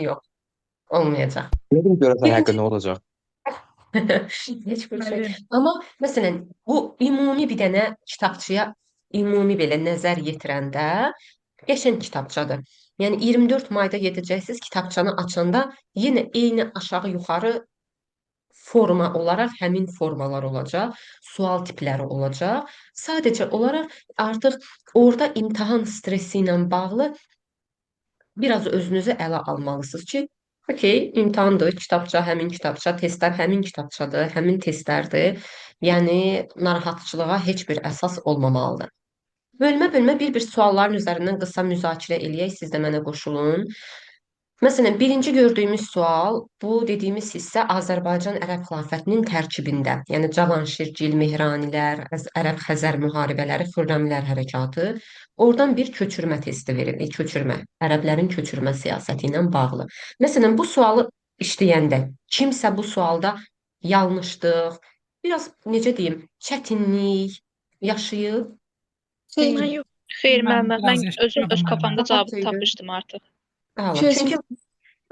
Yox, olmayacaq. Dedim görəsən Birinci həqiqətən nə olacaq? heç bir şey. Müəllim. Amma məsələn, bu ümumi bir dənə kitabçıya ümumi belə nəzər yetirəndə qəşəng kitabçadır. Yəni 24 mayda gedəcəksiniz, kitabçanı açanda yenə eyni aşağı-yuxarı forma olaraq həmin formalar olacaq, sual tipləri olacaq. Sadəcə olaraq artıq orada imtahan stressi ilə bağlı biraz özünüzü ələ almalısınız ki, okey, imtahandır, kitabça həmin kitabça, testlər həmin kitabçadır, həmin testlərdir. Yəni narahatçılığa heç bir əsas olmamalıdır. Bölmə-bölmə bir-bir sualların üzərindən qısa müzakirə eləyək, siz də mənə qoşulun. Məsələn, birinci gördüyümüz sual, bu dediyimiz hissə Azərbaycan Ərəb xilafətinin tərkibində, yəni Cavanşirgil, Mehranilər, Ərəb-Xəzər müharibələri, Xürrəmilər hərəkatı, oradan bir köçürmə testi verildi, köçürmə, ərəblərin köçürmə siyasəti ilə bağlı. Məsələn, bu sualı işləyəndə kimsə bu sualda yanlışlıq, biraz necə deyim, çətinlik yaşayıb. Xeyr, Mən yox. Xeyr, mən müəllimə. biraz Mən özüm öz yaşadım müəllimə. kafamda cavabı Rahat idi. tapmışdım artıq. Əla. Çözüm Çünki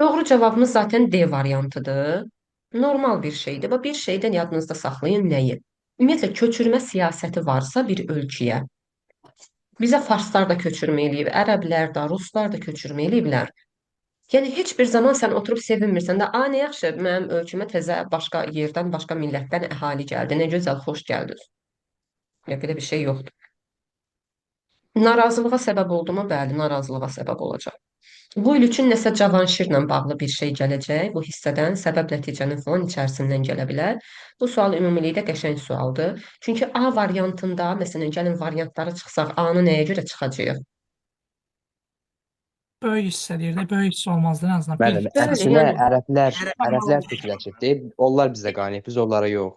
doğru cavabımız zaten D variantıdır. Normal bir şeydir. Və bir şeydən yadınızda saxlayın nəyi? Ümumiyyətlə köçürmə siyasəti varsa bir ölkəyə, bizə farslar da köçürmə eləyib, ərəblər də, ruslar da köçürmə eləyiblər. Yəni heç bir zaman sən oturub sevinmirsən də, a nə yaxşı, mənim ölkəmə təzə başqa yerdən, başqa millətdən əhali gəldi. Nə gözəl, xoş gəldiniz. Ya belə bir şey yoxdur. Narazılığa səbəb oldu mu? Bəli, narazılığa səbəb olacaq. Bu il üçün nəsə Cavanşirlə bağlı bir şey gələcək. Bu hissədən səbəb nəticənin falan içərisindən gələ bilər. Bu sual ümumilikdə qəşəng sualdır. Çünki A variantında, məsələn, gəlin variantları çıxsaq, A-nı nəyə görə çıxacağıq? Böyük hissə deyir də, böyük hissə olmazdı ən azından. Müəllim, Bəli, əksinə yəni ərəblər kökləşibdi. Onlar bizə qaynayıb, biz onlara yox.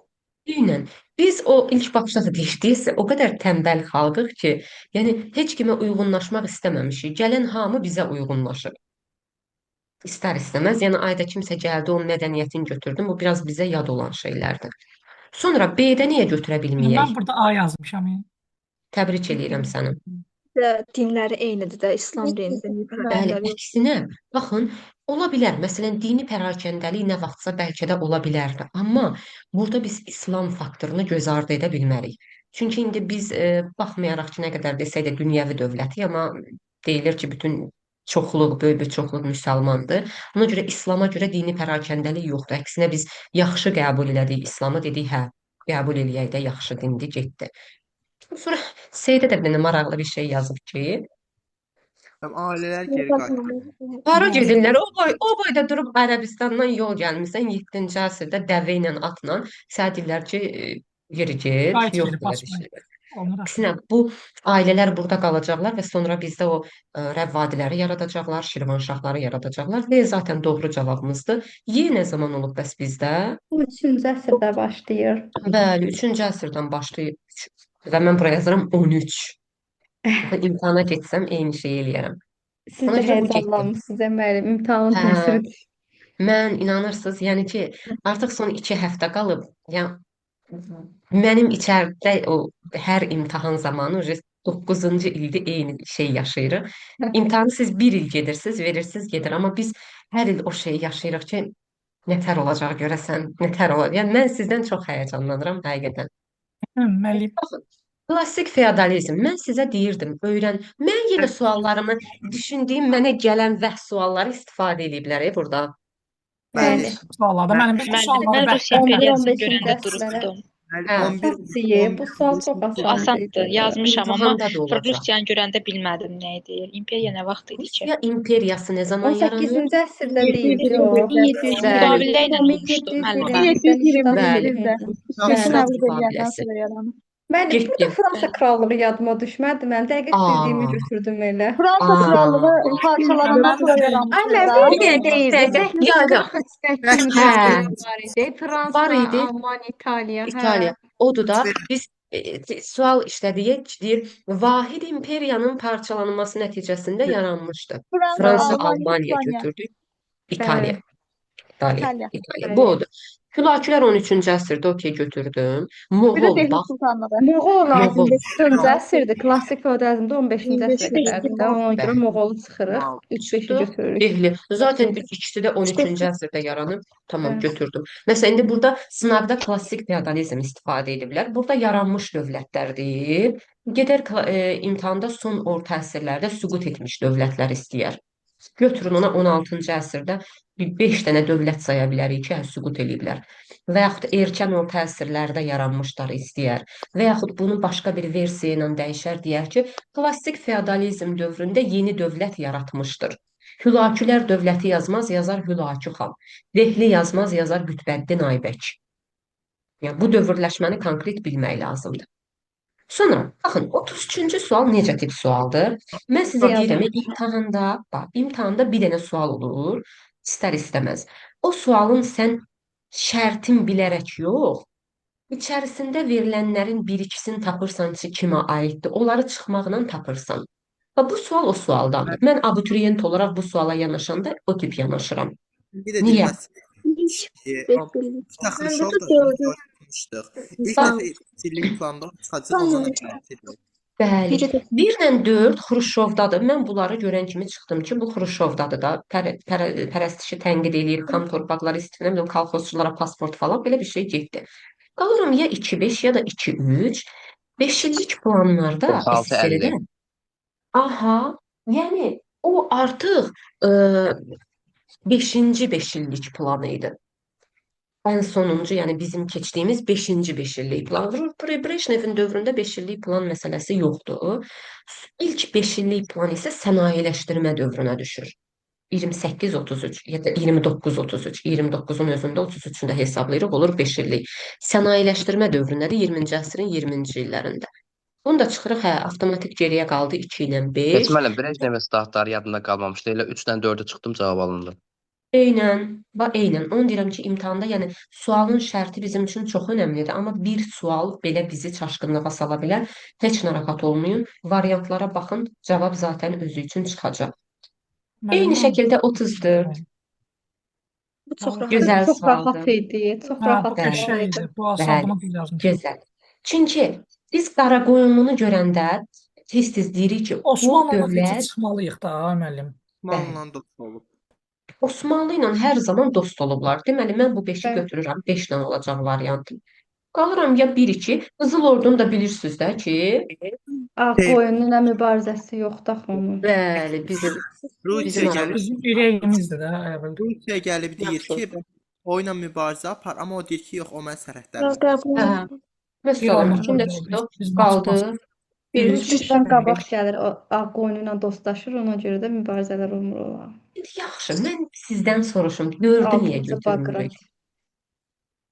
eynən biz o ilk başda da deyirdik, o qədər tənbəl xalqıq ki, yəni heç kimə uyğunlaşmaq istəməmişik. Gələn hamı bizə uyğunlaşıb. İstər istəməz, yəni ayda kimsə gəldi, onun mədəniyyətini götürdüm. Bu biraz bizə yad olan şeylərdir. Sonra B-də niyə götürə Mən bilməyək? burada A yazmışam. Yəni. Təbrik eləyirəm səni. də dinləri eynidir də, İslam dini də Bəli, fərqləri yox. əksinə, baxın, ola bilər. Məsələn, dini pərakəndəlik nə vaxtsa bəlkə də ola bilərdi. Amma burada biz İslam faktorunu göz ardı edə bilmərik. Çünki indi biz baxmayaraq ki, nə qədər desək də dünyəvi dövlətik, amma deyilir ki, bütün çoxluq, böyük bir çoxluq müsəlmandır. Ona görə İslama görə dini pərakəndəlik yoxdur. Əksinə biz yaxşı qəbul elədik İslamı, dedik, hə, qəbul eləyək də yaxşı dindir, getdi. Sonra Seydə də bir dənə maraqlı bir şey yazıb ki, Ailələr geri qayıtdı. hara Bəli. gedirlər? O boyda durub Ərəbistandan yol gəlmisən 7-ci əsrdə dəvə ilə, atla. Sənə deyirlər ki, geri get. Qayıt Yox geri belə bir basmayın. şey. Olmur Əksinə, axı. bu ailələr burada qalacaqlar və sonra bizdə o rəvvadiləri yaradacaqlar, Şirvanşahları yaradacaqlar və zaten doğru cavabımızdır. Y nə zaman olub bəs bizdə? Bu 3-cü əsrdə başlayır. Bəli, 3-cü əsrdən başlayıb. Və mən buraya yazıram 13. İmtahana getsəm eyni şeyi eləyərəm. Siz Ona də görə bu getdi. həyəcanlanmısınız müəllim, imtahanın Hə, təsiridir. mən inanırsınız, yəni ki, artıq son 2 həftə qalıb. Yəni mənim içəridə o hər imtahan zamanı 9-cu ildir eyni şey yaşayırıq. İmtahanı siz bir il gedirsiniz, verirsiniz, gedir. Amma biz hər il o şeyi yaşayırıq ki, nətər olacaq görəsən, nətər olacaq. Yəni mən sizdən çox həyəcanlanıram həqiqətən. Müəllim. Baxın, klassik feodalizm. Mən sizə deyirdim, öyrən. Mən yenə suallarımı düşündüyüm mənə gələn vəhs sualları istifadə ediblər burada. Bəli. Suallarda müəllim biz bu Müəllim, sualları mən Rusiya bəhsdən 11-15-ci imperiyasını görəndə əsrlərə dururdum. Hə. asandır. Bu sual çox Bu asan asandır, idi. yazmışam, amma İmtahanda da olacaq. Rusiyanı görəndə bilmədim nə idi. İmperiya nə vaxt idi ki? Rusiya imperiyası nə zaman yaranır? 18-ci əsrdə deyildi o. 1700 Bəli. müqavilə ilə olmuşdu, müəllimə. 1721-ci Bəli. ildə. Qəşnat Bəli. müqaviləsi. Bəli, burada Getdi. Fransa krallığı yadıma düşmədi. Mən dəqiq bildiyimi Aa, götürdüm elə. Fransa krallığı aa. parçalanandan sonra Ay, yaranmışdır mən da. Bir bilmirəm, dəqiqə, bir deyildi. dəqiqə. Ya, ya. 48 Hə, var idi. var Fransa, idi. Alman, İtaliya, hə. İtaliya. Odur da biz sual işlədiyik, deyir, vahid imperiyanın parçalanması nəticəsində yaranmışdı. Fransa, Fransa, Fransa, Almanya, Almaniya İspanya, götürdük. İtaliya. bəli, İtaliya. İtalya. İtaliya. Bu bəli. odur. Hülakülər 13-cü əsrdə okey götürdüm. Bir də Moğol, Delhi bax, sultanları. Moğol Moğol. 15-ci əsrdir. Klassik feodalizmdə 15-ci əsrə qədərdir də. Ona görə Bəli. Moğolu çıxırıq. 3-5-i götürürük. Dehli. Zaten Dehli. ikisi də 13-cü əsrdə yaranıb. Tamam, Hə. götürdüm. Məsələn, indi burada sınaqda klassik feodalizm istifadə ediblər. Burada yaranmış dövlətlərdir. Gedər imtahanda son orta əsrlərdə süqut etmiş dövlətlər istəyər. Götürün ona 16-cı əsrdə 5 dənə dövlət saya bilərik ki, süqut eləyiblər. Və yaxud erkən orta əsrlərdə yaranmışlar istəyər. Və yaxud bunu başqa bir versiya ilə dəyişər, deyər ki, klassik feodalizm dövründə yeni dövlət yaratmışdır. Hülakülər dövləti yazmaz, yazar Hülakü xan. Dehli yazmaz, yazar Qütbəddin Aybək. Yəni, bu dövrləşməni konkret bilmək lazımdır. Sonra, baxın, 33-cü sual necə tip sualdır? Mən sizə deyirəm, imtahanda bir dənə sual olur, istər istəməz. O sualın sən şərtin bilərək yox, içərisində verilənlərin bir-ikisini tapırsan ki, kimə aiddir, onları çıxmaqla tapırsan. Və bu sual o sualdandır. Mən abituriyent olaraq bu suala yanaşanda o tip yanaşıram. Bir də Niyə? Taxışovda yapmışdıq. İlk Bax. dəfə illik planda çıxacaq ondan da Bəli. 1-lə 4 Xruşovdadır. Mən bunları görən kimi çıxdım ki, bu Xruşovdadır da. Pərəstişi tənqid eləyir, kam torpaqları istifadə edir, kolxozçulara pasport falan belə bir şey getdi. Qalıram ya 2-5 ya da 2-3. 5 illik planlarda 46, SSR-də. 50. Aha, yəni o artıq 5-ci 5 illik planı idi. Ən sonuncu, yəni bizim keçdiyimiz 5-ci 5 illik plan. Breşnevin dövründə 5 illik plan məsələsi yoxdur. İlk 5 illik plan isə sənayeləşdirmə dövrünə düşür. 28-33 ya da 29-33, 29-un özündə 33-ün də hesablayırıq, olur 5 illik. Sənayeləşdirmə dövründədir 20-ci əsrin 20-ci illərində. Bunu da çıxırıq, avtomatik geriyə qaldı 2 ilə 5. Keçməli, Brejnevin statları yadında qalmamışdı. Elə 3-dən 4-ə çıxdım, cavab alındı. Eynən, eynən. Onu deyirəm ki, imtahanda yəni sualın şərti bizim üçün çox önəmlidir, amma bir sual belə bizi çaşqınlığa sala bilər. Heç narahat olmayın, variantlara baxın, cavab zaten özü üçün çıxacaq. Eyni şəkildə 34. Bu çox rahat. Gözəl Çox sualdır. rahat idi. Çox Ha, rahat bu Bəli. qəşəng idi. idi. Bu Bəli. asanlıqla bir yazmışam. Gözəl. Çünki biz Qaraqoyunlunu görəndə tez-tez deyirik ki, bu Osmanlı'nın dövlət tezi çıxmalıyıq da, müəllim. Manla da olub. Osmanlı ilə hər zaman dost olublar. Deməli, mən bu 5-i Bəli. götürürəm. 5 ilə olacaq variantım. Qalıram ya 1-2. Qızıl Ordunu da bilirsiniz də ki, Ağ qoyunun nə mübarizəsi yoxdur axı onun. bəli, bizim Rusiya Bizim gəlib, Bizim ürəyimizdir də, əvvəl. Rusiya gəlib deyir ki, Yaxşı. oyla mübarizə apar, amma o deyir ki, yox, o mən sərhədlərimdə. hə, Bir məsələn, olmaz, içində bir çıxdı, olmaz. Biz qaldı. basmaz. Bizdən qabaq gəlir, o ağ qoyunla dostlaşır, ona görə də mübarizələr olmur olar. Yaxşı, mən sizdən soruşum, 4-ü niyə Altıncı Bağrat. götürmürük?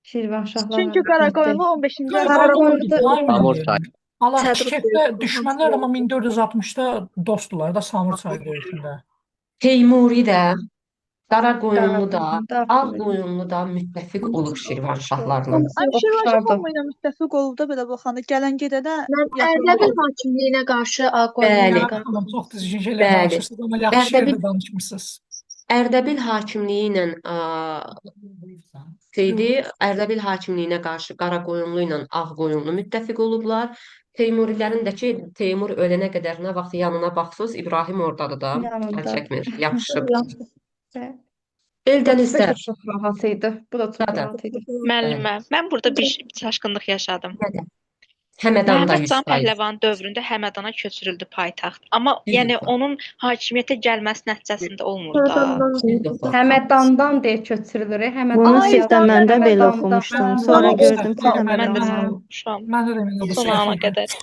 Şirvanşahlar. Çünki Qaraqoyunlu 15-ci Qaraqoyunlu Samur çayı. Allah Çadır Şəkdə düşmənlər amma 1460-da dostdular da Samur çayı döyüşündə. Teymuri də, Qaraqoyunlu da, Qaraqoyunlu da, Ağqoyunlu da müttəfiq olub Şirvanşahlarla. Şirvanşahov ilə müttəfiq olub da belə baxanda gələn gedədə Ərdəbil hakimliyinə qarşı Bəli. Ağqoyunlu Tamam, çox düzgün şeylər Bəli. danışırsınız, amma yaxşı Ərdəbil- yerdə danışmırsınız. Ərdəbil hakimliyi ilə Ərdəbil hakimliyinə qarşı Qaraqoyunlu ilə Ağqoyunlu müttəfiq olublar. Teymurilərin də ki, Teymur ölənə qədər nə vaxt yanına baxsız, İbrahim ordadır da. Yanında. Əl çəkmir, yapışıb. Bəli. Eldənizdə. Bu da çox rahat idi. Bu da çox Nədir? rahat idi. Müəllimə, mən burada bir çaşqınlıq yaşadım. Həmədanda Məhəmməd Can 100%. Pəhləvan dövründə Həmədana köçürüldü paytaxt. Amma yəni onun hakimiyyətə gəlməsi nəticəsində olmur da. Həmədandan deyə köçürülür. Həmədan. Bunu Ay, sizdə mən də belə Həmədandan. oxumuşdum. Mən Sonra də gördüm ki, oxumuşam, Mən də Həmədan. soruşam. Mən də demin Son ana qədər.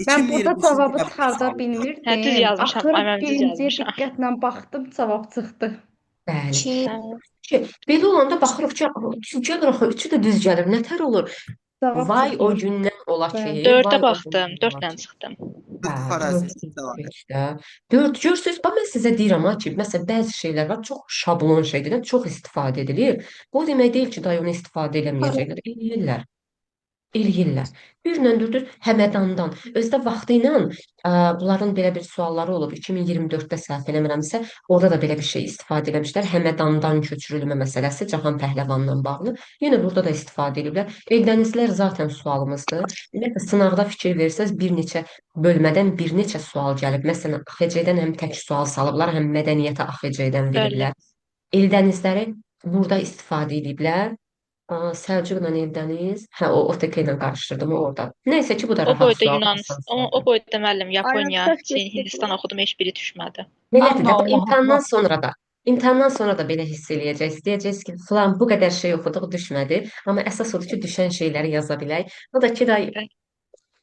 Mən burada 2023 cavabı ilə çıxarda bu bilmirdim. Hə, düz yazmışam, Axırı ay, mən düz birinciyə yazmışam. diqqətlə baxdım, cavab çıxdı. Bəli. Ki, belə olanda baxırıq ki, düz gəlir axı, üçü də düz gəlir. Nətər olur? Cavab Vay o çıxmır. gündən ola ki. Bəli. 4-ə vay o baxdım, gündən 4 ola lə ki. çıxdım. Xarəzm var. Dörd görürsüz, bax mən sizə deyirəm ha ki, məsələn bəzi şeylər var, çox şablon şeydir, çox istifadə edilir. Bu demək deyil ki, day onu istifadə eləməyəcəklər, eləyirlər. eləyirlər. Bir nöndürdür Həmədandan. Özü də vaxtı ilə bunların belə bir sualları olub. 2024-də səhv eləmirəmsə, orada da belə bir şey istifadə etmişlər. Həmədandan köçürülmə məsələsi Cahan Pəhləvanla bağlı. Yenə burada da istifadə ediblər. Eldənizlər zaten sualımızdır. Demək ki, sınaqda fikir versəz bir neçə bölmədən bir neçə sual gəlib. Məsələn, AXC-dən həm tək sual salıblar, həm mədəniyyətə AXC-dən Bəli. veriblər. Eldənizləri burada istifadə ediblər. Səlcuqla Eldəniz. Hə, o OTK ilə qarışdırdım o orada. Nəysə ki, bu da O rahat boyda sual, Yunanistan, asan o sualdır. boyda müəllim Yaponiya, Ayaq Çin, getdi. Hindistan oxudum, heç biri düşmədi. Belədir də, Allah bu Allah Allah. imtahandan sonra da belə hiss eləyəcəksiniz. Deyəcəksiniz ki, filan bu qədər şey oxuduq, düşmədi. Amma əsas odur ki, düşən şeyləri yaza bilək. O da ki,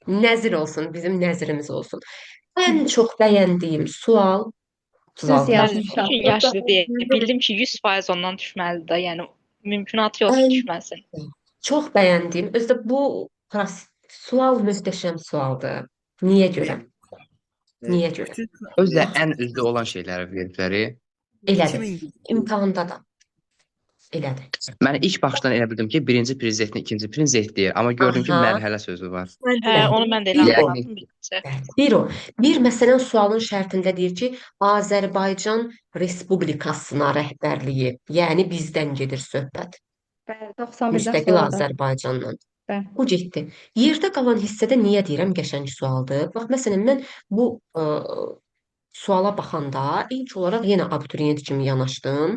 nəzir olsun, bizim nəzrimiz olsun. Ən çox bəyəndiyim sual Düz 36. Müəllim, yazmışam. üçün yaşlı deyə bildim ki, 100% ondan düşməlidir də. Yəni mümkünatı yoxdur Ən düşməsin. çox bəyəndiyim, özdə bu sual möhtəşəm sualdır. Niyə görə? Niyə görə? Bütün Özü də ən üzdə olan şeyləri veriblər. Elədir. 2000 İmtahanda da elədir. Mən ilk baxışdan elə bildim ki, birinci prezidentini ikinci prezident deyir, amma gördüm ki, Aha. mərhələ sözü var. Hə, onu mən də elə Yəni- anladım birinci. Bir o. Bir məsələn sualın şərtində deyir ki, Azərbaycan Respublikasına rəhbərliyi, yəni bizdən gedir söhbət. Bəli, 91-də Müstəqil sualda. Azərbaycandan. Bəli. Bu getdi. Yerdə qalan hissədə niyə deyirəm qəşəng sualdır? Bax məsələn mən bu suala baxanda ilk olaraq yenə abituriyent kimi yanaşdım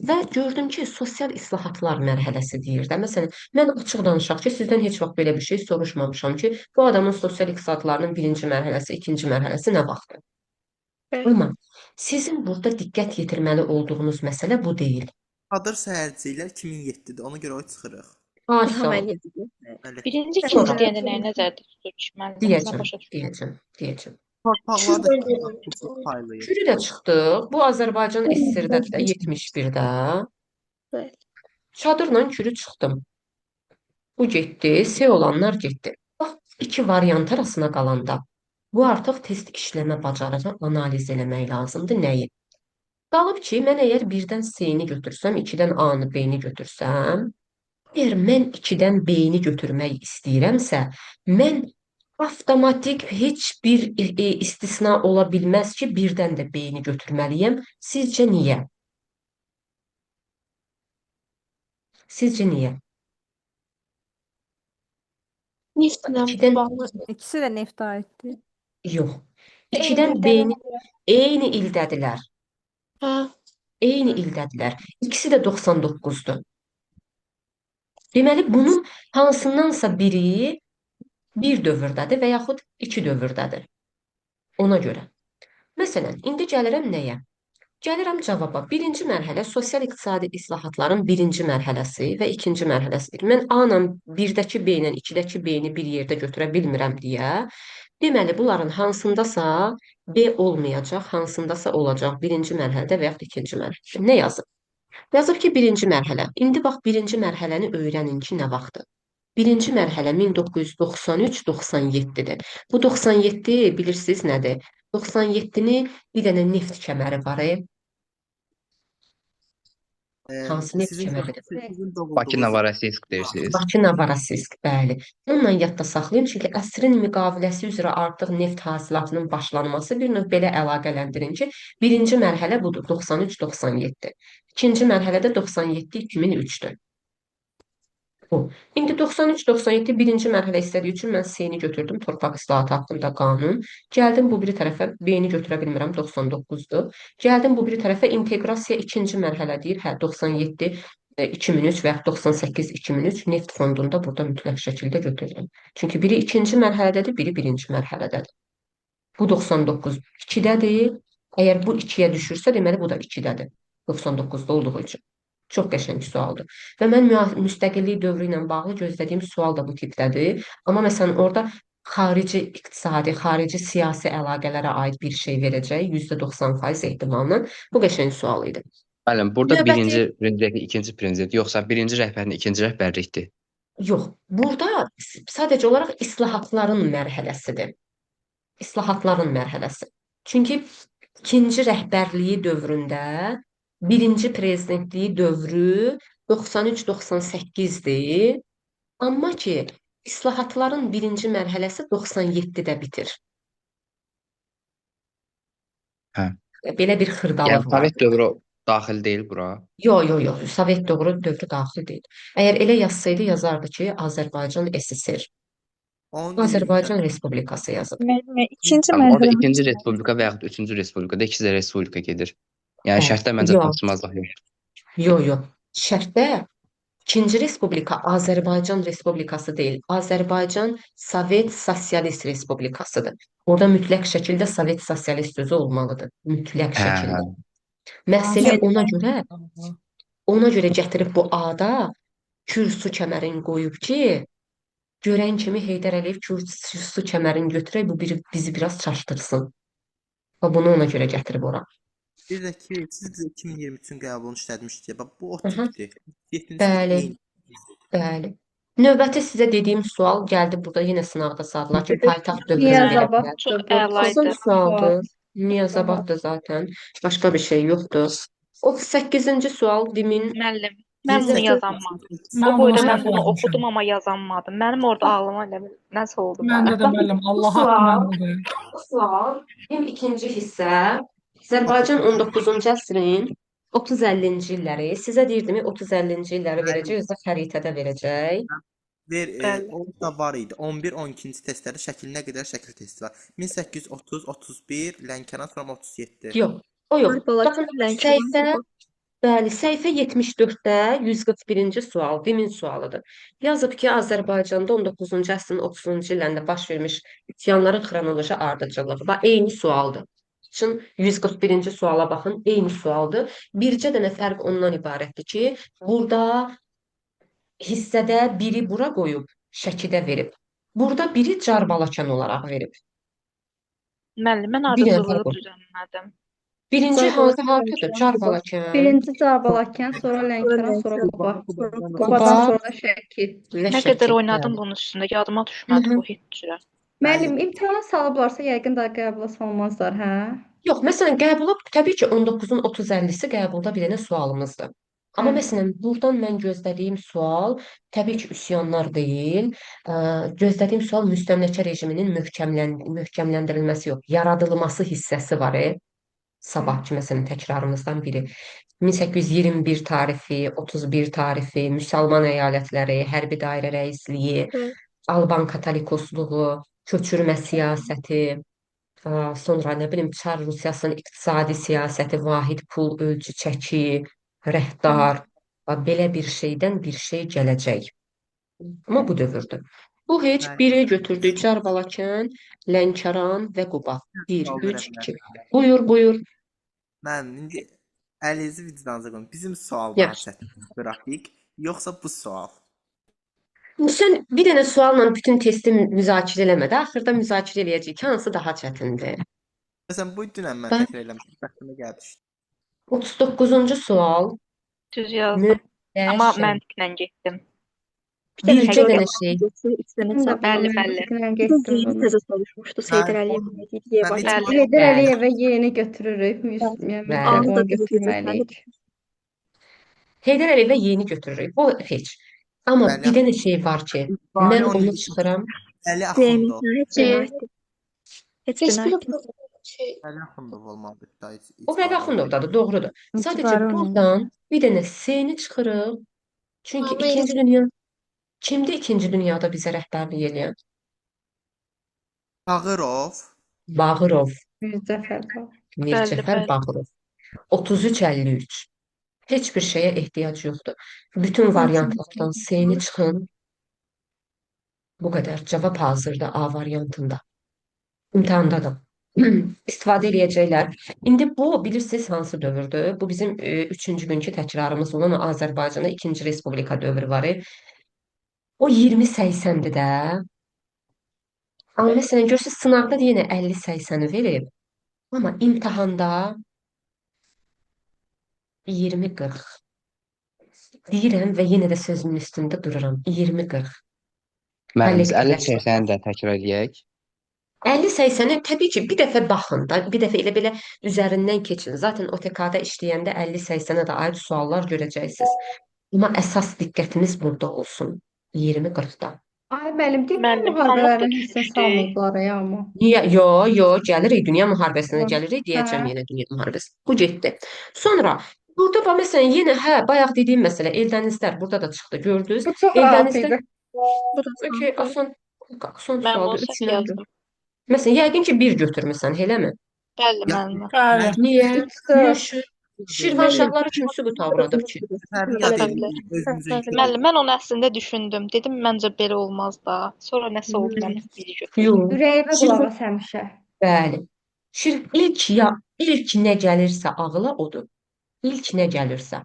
və gördüm ki, sosial islahatlar mərhələsi deyir də. Məsələn, mən açıq danışaq ki, sizdən heç vaxt belə bir şey soruşmamışam ki, bu adamın sosial islahatlarının birinci mərhələsi, ikinci mərhələsi nə vaxtdır? Amma sizin burada diqqət yetirməli olduğunuz məsələ bu deyil. Çadır səhərciklər 2007-dir. Ona görə o çıxırıq. Haşa. Bəli. Birinci, Sonra. ikinci deyəndə nəyi nəzərdə tutur ki, müəllim? Mən Deyəcəm, başa düşmürəm. deyəcəm. Torpaqlar da çox paylayır. Kürü də çıxdıq. Bu Azərbaycan SSR-dədir də 71-də. Bəli. Çadırla kürü çıxdım. Bu getdi, S olanlar getdi. Bax, iki variant arasına qalanda bu artıq test işləmə bacarığı analiz eləmək lazımdır. Nəyi? Qalıb ki, mən əgər birdən S-ni götürsəm, ikidən A-nı, B-ni götürsəm, əgər mən ikidən B-ni götürmək istəyirəmsə, mən avtomatik heç bir istisna ola bilməz ki, birdən də B-ni götürməliyəm. Sizcə niyə? Sizcə niyə? Neftlə İkidən- bağlı. İkisi də neftə aiddir. Yox. İkidən B-ni eyni ildədirlər. Hə. Eyni ildədirlər. İkisi də 99-dur. Deməli, bunun hansındansa biri bir dövrdədir və yaxud iki dövrdədir. Ona görə. Məsələn, indi gəlirəm nəyə? Gəlirəm cavaba. Birinci mərhələ sosial-iqtisadi islahatların birinci mərhələsi və ikinci mərhələsidir. Mən A-la birdəki B ilə ikidəki B-ni bir yerdə götürə bilmirəm deyə, deməli, bunların hansındasa B olmayacaq, hansındasa olacaq birinci mərhələdə və yaxud ikinci mərhələdə. Nə yazıb? Yazıb ki, birinci mərhələ. İndi bax, birinci mərhələni öyrənin ki, nə vaxtdır? Birinci mərhələ 1993-97-dir. Bu 97 bilirsiniz nədir? 97-ni bir dənə neft kəməri var. Hansı neft kəməridir? Bakı Novorosiysk deyirsiniz. Bakı Novorosiysk, bəli. Onunla yadda saxlayın, çünki əsrin müqaviləsi üzrə artıq neft hasilatının başlanması bir növ belə əlaqələndirin ki, birinci mərhələ budur, 93-97. İkinci mərhələdə 97-2003-dür. Bu. İndi 93-97 birinci mərhələ istədiyi üçün mən C-ni götürdüm, torpaq islahatı haqqında qanun. Gəldim bu biri tərəfə, B-ni götürə bilmirəm, 99-dur. Gəldim bu biri tərəfə, inteqrasiya ikinci mərhələ deyir, hə, 97 2003 və yaxud 98-2003 neft fondunda burada mütləq şəkildə götürürəm. Çünki biri ikinci mərhələdədir, biri birinci mərhələdədir. Bu 99 2-dədir. Əgər bu 2-yə düşürsə, deməli bu da 2-dədir. 99-da olduğu üçün. Çox qəşəng sualdır. Və mən müstəqillik dövrü ilə bağlı gözlədiyim sual da bu tipdədir. Amma məsələn, orada xarici iqtisadi, xarici siyasi əlaqələrə aid bir şey verəcək, %90% ehtimalla. Bu qəşəng sual idi. Müəllim, burada Növbəti- birinci prezident, ikinci prezident, yoxsa birinci rəhbərin ikinci rəhbərlikdir? Yox, burada sadəcə olaraq islahatların mərhələsidir. İslahatların mərhələsi. Çünki ikinci rəhbərliyi dövründə birinci prezidentliyi dövrü 93-98-dir. Amma ki, İslahatların birinci mərhələsi 97-də bitir. Hə. Belə bir Yəni xırdalıq var. Sovet dövrü daxil deyil bura. Yox, Sovet dövrü daxil deyil. Əgər elə yazsaydı, yazardı ki, Azərbaycan SSR. Onu deyirəm. Azərbaycan Respublikası yazıb. İkinci Tamam, orada mərhələ ikinci respublika və yaxud üçüncü respublikada ikisi də respublika gedir. Yəni Hə, şərtdə məncə yox. tartışmazlıq yox. Yox. Şərtdə ikinci respublika Azərbaycan Respublikası deyil. Azərbaycan Sovet Sosialist Respublikasıdır. Orada mütləq şəkildə Sovet Sosialist sözü olmalıdır. Mütləq Hə, şəkildə. Məsələ ona görə gətirib bu ada Kür su kəmərini qoyub ki, görən kimi Heydər Əliyev Kür su kəmərini götürək, bu bizi biraz çaşdırsın. Və bunu ona görə gətirib ora. Bir də ki, siz də 2023-cü qəbulunu işlətmişdiniz. Bax, bu o Aha. tipdir. 7-ci Bəli. eyni. Bəli. Növbəti sizə dediyim sual gəldi burada yenə sınaqda sadılar ki, paytaxt dövrünü Niyə bilə bilər. Zabatdır Çox bu? əlaydı. Qısa sualdır. Niyazabaddır zaten. Başqa bir şey yoxdur. 38-ci sual Dimin. Müəllim, mən bunu yazanmadım. O Mən boyda bunu mən səhv bunu yazmışam. oxudum, amma yazanmadım. Mənim orada ağlıma elə bil nəsə oldu. Məndə də müəllim, Allah haqqı məndadır. Bu sual hem ikinci hissə Azərbaycan 19-cu əsrin 30-50-ci illəri. Sizə deyirdimi 30-50-ci illəri verəcək, özdə xəritədə verəcək. Bəli. Orada var idi. 11-12-ci testlərdə şəkil nə qədər şəkil testi var. 1830, 31, Lənkəran, sonra 37. Yox, o yox. Baxın, səhifə 74-də 141-ci sual, Dimin sualıdır. Yazıb ki, Azərbaycanda 19-cu əsrin 30-cu illərində baş vermiş üsyanların xronoloji ardıcıllığı. Bax, eyni sualdır. Üçün 141-ci suala baxın, eyni sualdır. Bircə dənə fərq ondan ibarətdir ki, burada hissədə biri bura qoyub, şəkidə verib. Burada biri Carbalakan olaraq verib. Müəllim, mən Bir dənə ardıcılığı fərq var. düzənmədim. Birinci hardadır? Carbalakan. Birinci Carbalakan, sonra Lənkəran, sonra Quba. Qubadan sonra da Şəki. və Nə Şəki. qədər oynadım bunun üstündə, yadıma düşmədi Hı hı. bu heç cürə. Müəllim, imtahana salıblarsa yəqin daha qəbula salmazlar, hə? Yox, məsələn, qəbula təbii ki 19-un 30-50-si qəbulda bir dənə sualımızdır. Amma Hı. məsələn, buradan mən gözlədiyim sual təbii ki üsyanlar deyil. Gözlədiyim sual müstəmləkə rejiminin möhkəmləndirilməsi yox, yaradılması hissəsi var. Sabahki məsələn təkrarımızdan biri. 1821 tarifi, 31 tarifi, müsəlman əyalətləri, hərbi dairə rəisliyi, Alban katolikosluğu, köçürmə siyasəti, sonra nə bilim Çar Rusiyasının iqtisadi siyasəti, vahid pul ölçü çəki, rəhdar və belə bir şeydən bir şey gələcək. Amma bu dövrdür. Bu heç biri götürdü Carbalakan, Lənkəran və Quba. 1, 3, 2. Buyur. Mən indi əlinizi vicdanınıza qoyun. Bizim sual Yaxşı. daha çətin qrafiq, yoxsa bu sual? Sən bir dənə sualla bütün testi müzakirə eləmə də, axırda müzakirə eləyəcəyik ki, hansı daha çətindir. Məsələn, bu dünən mən Bəli. təkrar eləmişdim. Bəxtimə gəldi. 39-cu sual. Düz yazdım. Amma məntiqlə getdim. Bircə dənə şey. Bəli. Təzə soruşmuşdu Heydər Əliyev Bəli. Heydər Əliyevə yeni götürürük. Bəli. Onu götürməliyik. Heydər Əliyevə yeni götürürük. Bu heç. Amma Bəli. bir dənə şey var ki, mən onu çıxıram. Əli Axundov. Respublika Əli Axundov olmalı. O Vəli Axundovdadır, doğrudur. Sadəcə İtibarı onun. buradan bir dənə S-ni çıxırıq. Çünki Amma ikinci dünya kimdir ikinci dünyada bizə rəhbərlik edən? Bağırov. Bağırov, Mirzəfər var. Mirzəcəfər Bəli. Bağırov. 33-53. Heç bir şeyə ehtiyac yoxdur. Bütün variantlardan S-ni çıxın. Bu qədər. Cavab hazırda A variantında. İmtahanda da. İstifadə edəcəklər. İndi bu bilirsiniz hansı dövrdür? Bu bizim 3-cü günkü təkrarımız olan Azərbaycanda 2-ci Respublika dövrü var. O 20-80-dir də. Amma məsələn görürsüz sınavda da yenə 50-80-i verib. Amma imtahanda 20-40. Deyirəm və yenə də sözümün üstündə dururam. 20-40. Müəllim, biz Kollektivləşmə. 50-80-i də təkrar eləyək. 50-80-i təbii ki, bir dəfə baxın da, bir dəfə elə belə üzərindən keçin. Zaten OTK-da işləyəndə 50-80-ə də aid suallar görəcəksiniz. Amma əsas diqqətiniz burada olsun. 20-40-da. Ay Müəllim, dünya Müəllim, pamuk da müharibələrini heç düşmüşdü. salmayıblar ya amma. Niyə? Yo, yo, gəlirik dünya müharibəsinə gəlirik, deyəcəm Hə. yenə dünya müharibəsi. Bu getdi. Sonra burada bax məsələn yenə bayaq dediyim məsələ Eldənizlər burada da çıxdı, gördünüz? Bu çox rahat Eldənizlər idi. Bu da okey, asan son Mən sualdır, 18 3 nədir? yazdım. Məsələn, yəqin ki, bir götürmüsən, eləmi? Bəli, Ya- müəllimə. Bəli. Niyə? Üç, Şirvanşahları kim sübut avradıb ki? Səfəri yad Bəli. edin, özünüzə yükləyin. Müəllim, mən onu əslində düşündüm. Dedim məncə belə olmaz da. Sonra nəsə oldu, mən biri götürdüm. Yox. ürəyimə qulaq as həmişə. Bəli. İlk nə gəlirsə ağla odur. İlk nə gəlirsə.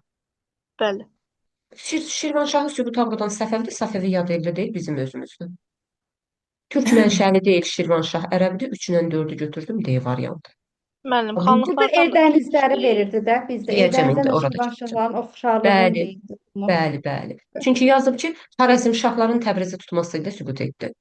Bəli. Şirvanşahı sübut avradan Səfəvidir, Səfəvi yad elli deyil bizim özümüzdür. Türk mənşəli deyil Şirvanşah ərəbdir, 3-dən 4-ü götürdüm D variantı. Müəllim, Burada Burada xanlıqlardan da Eldənizləri düşmüşdü. verirdi də bizdə. Deyəcəm indi, Eldənizdən orada Şirvanşahların oxşarlığını Bəli. deyirdi. Bəli, bəli. Çünki yazıb ki, Xarəzmşahların Təbrizi tutması ilə sübut etdi.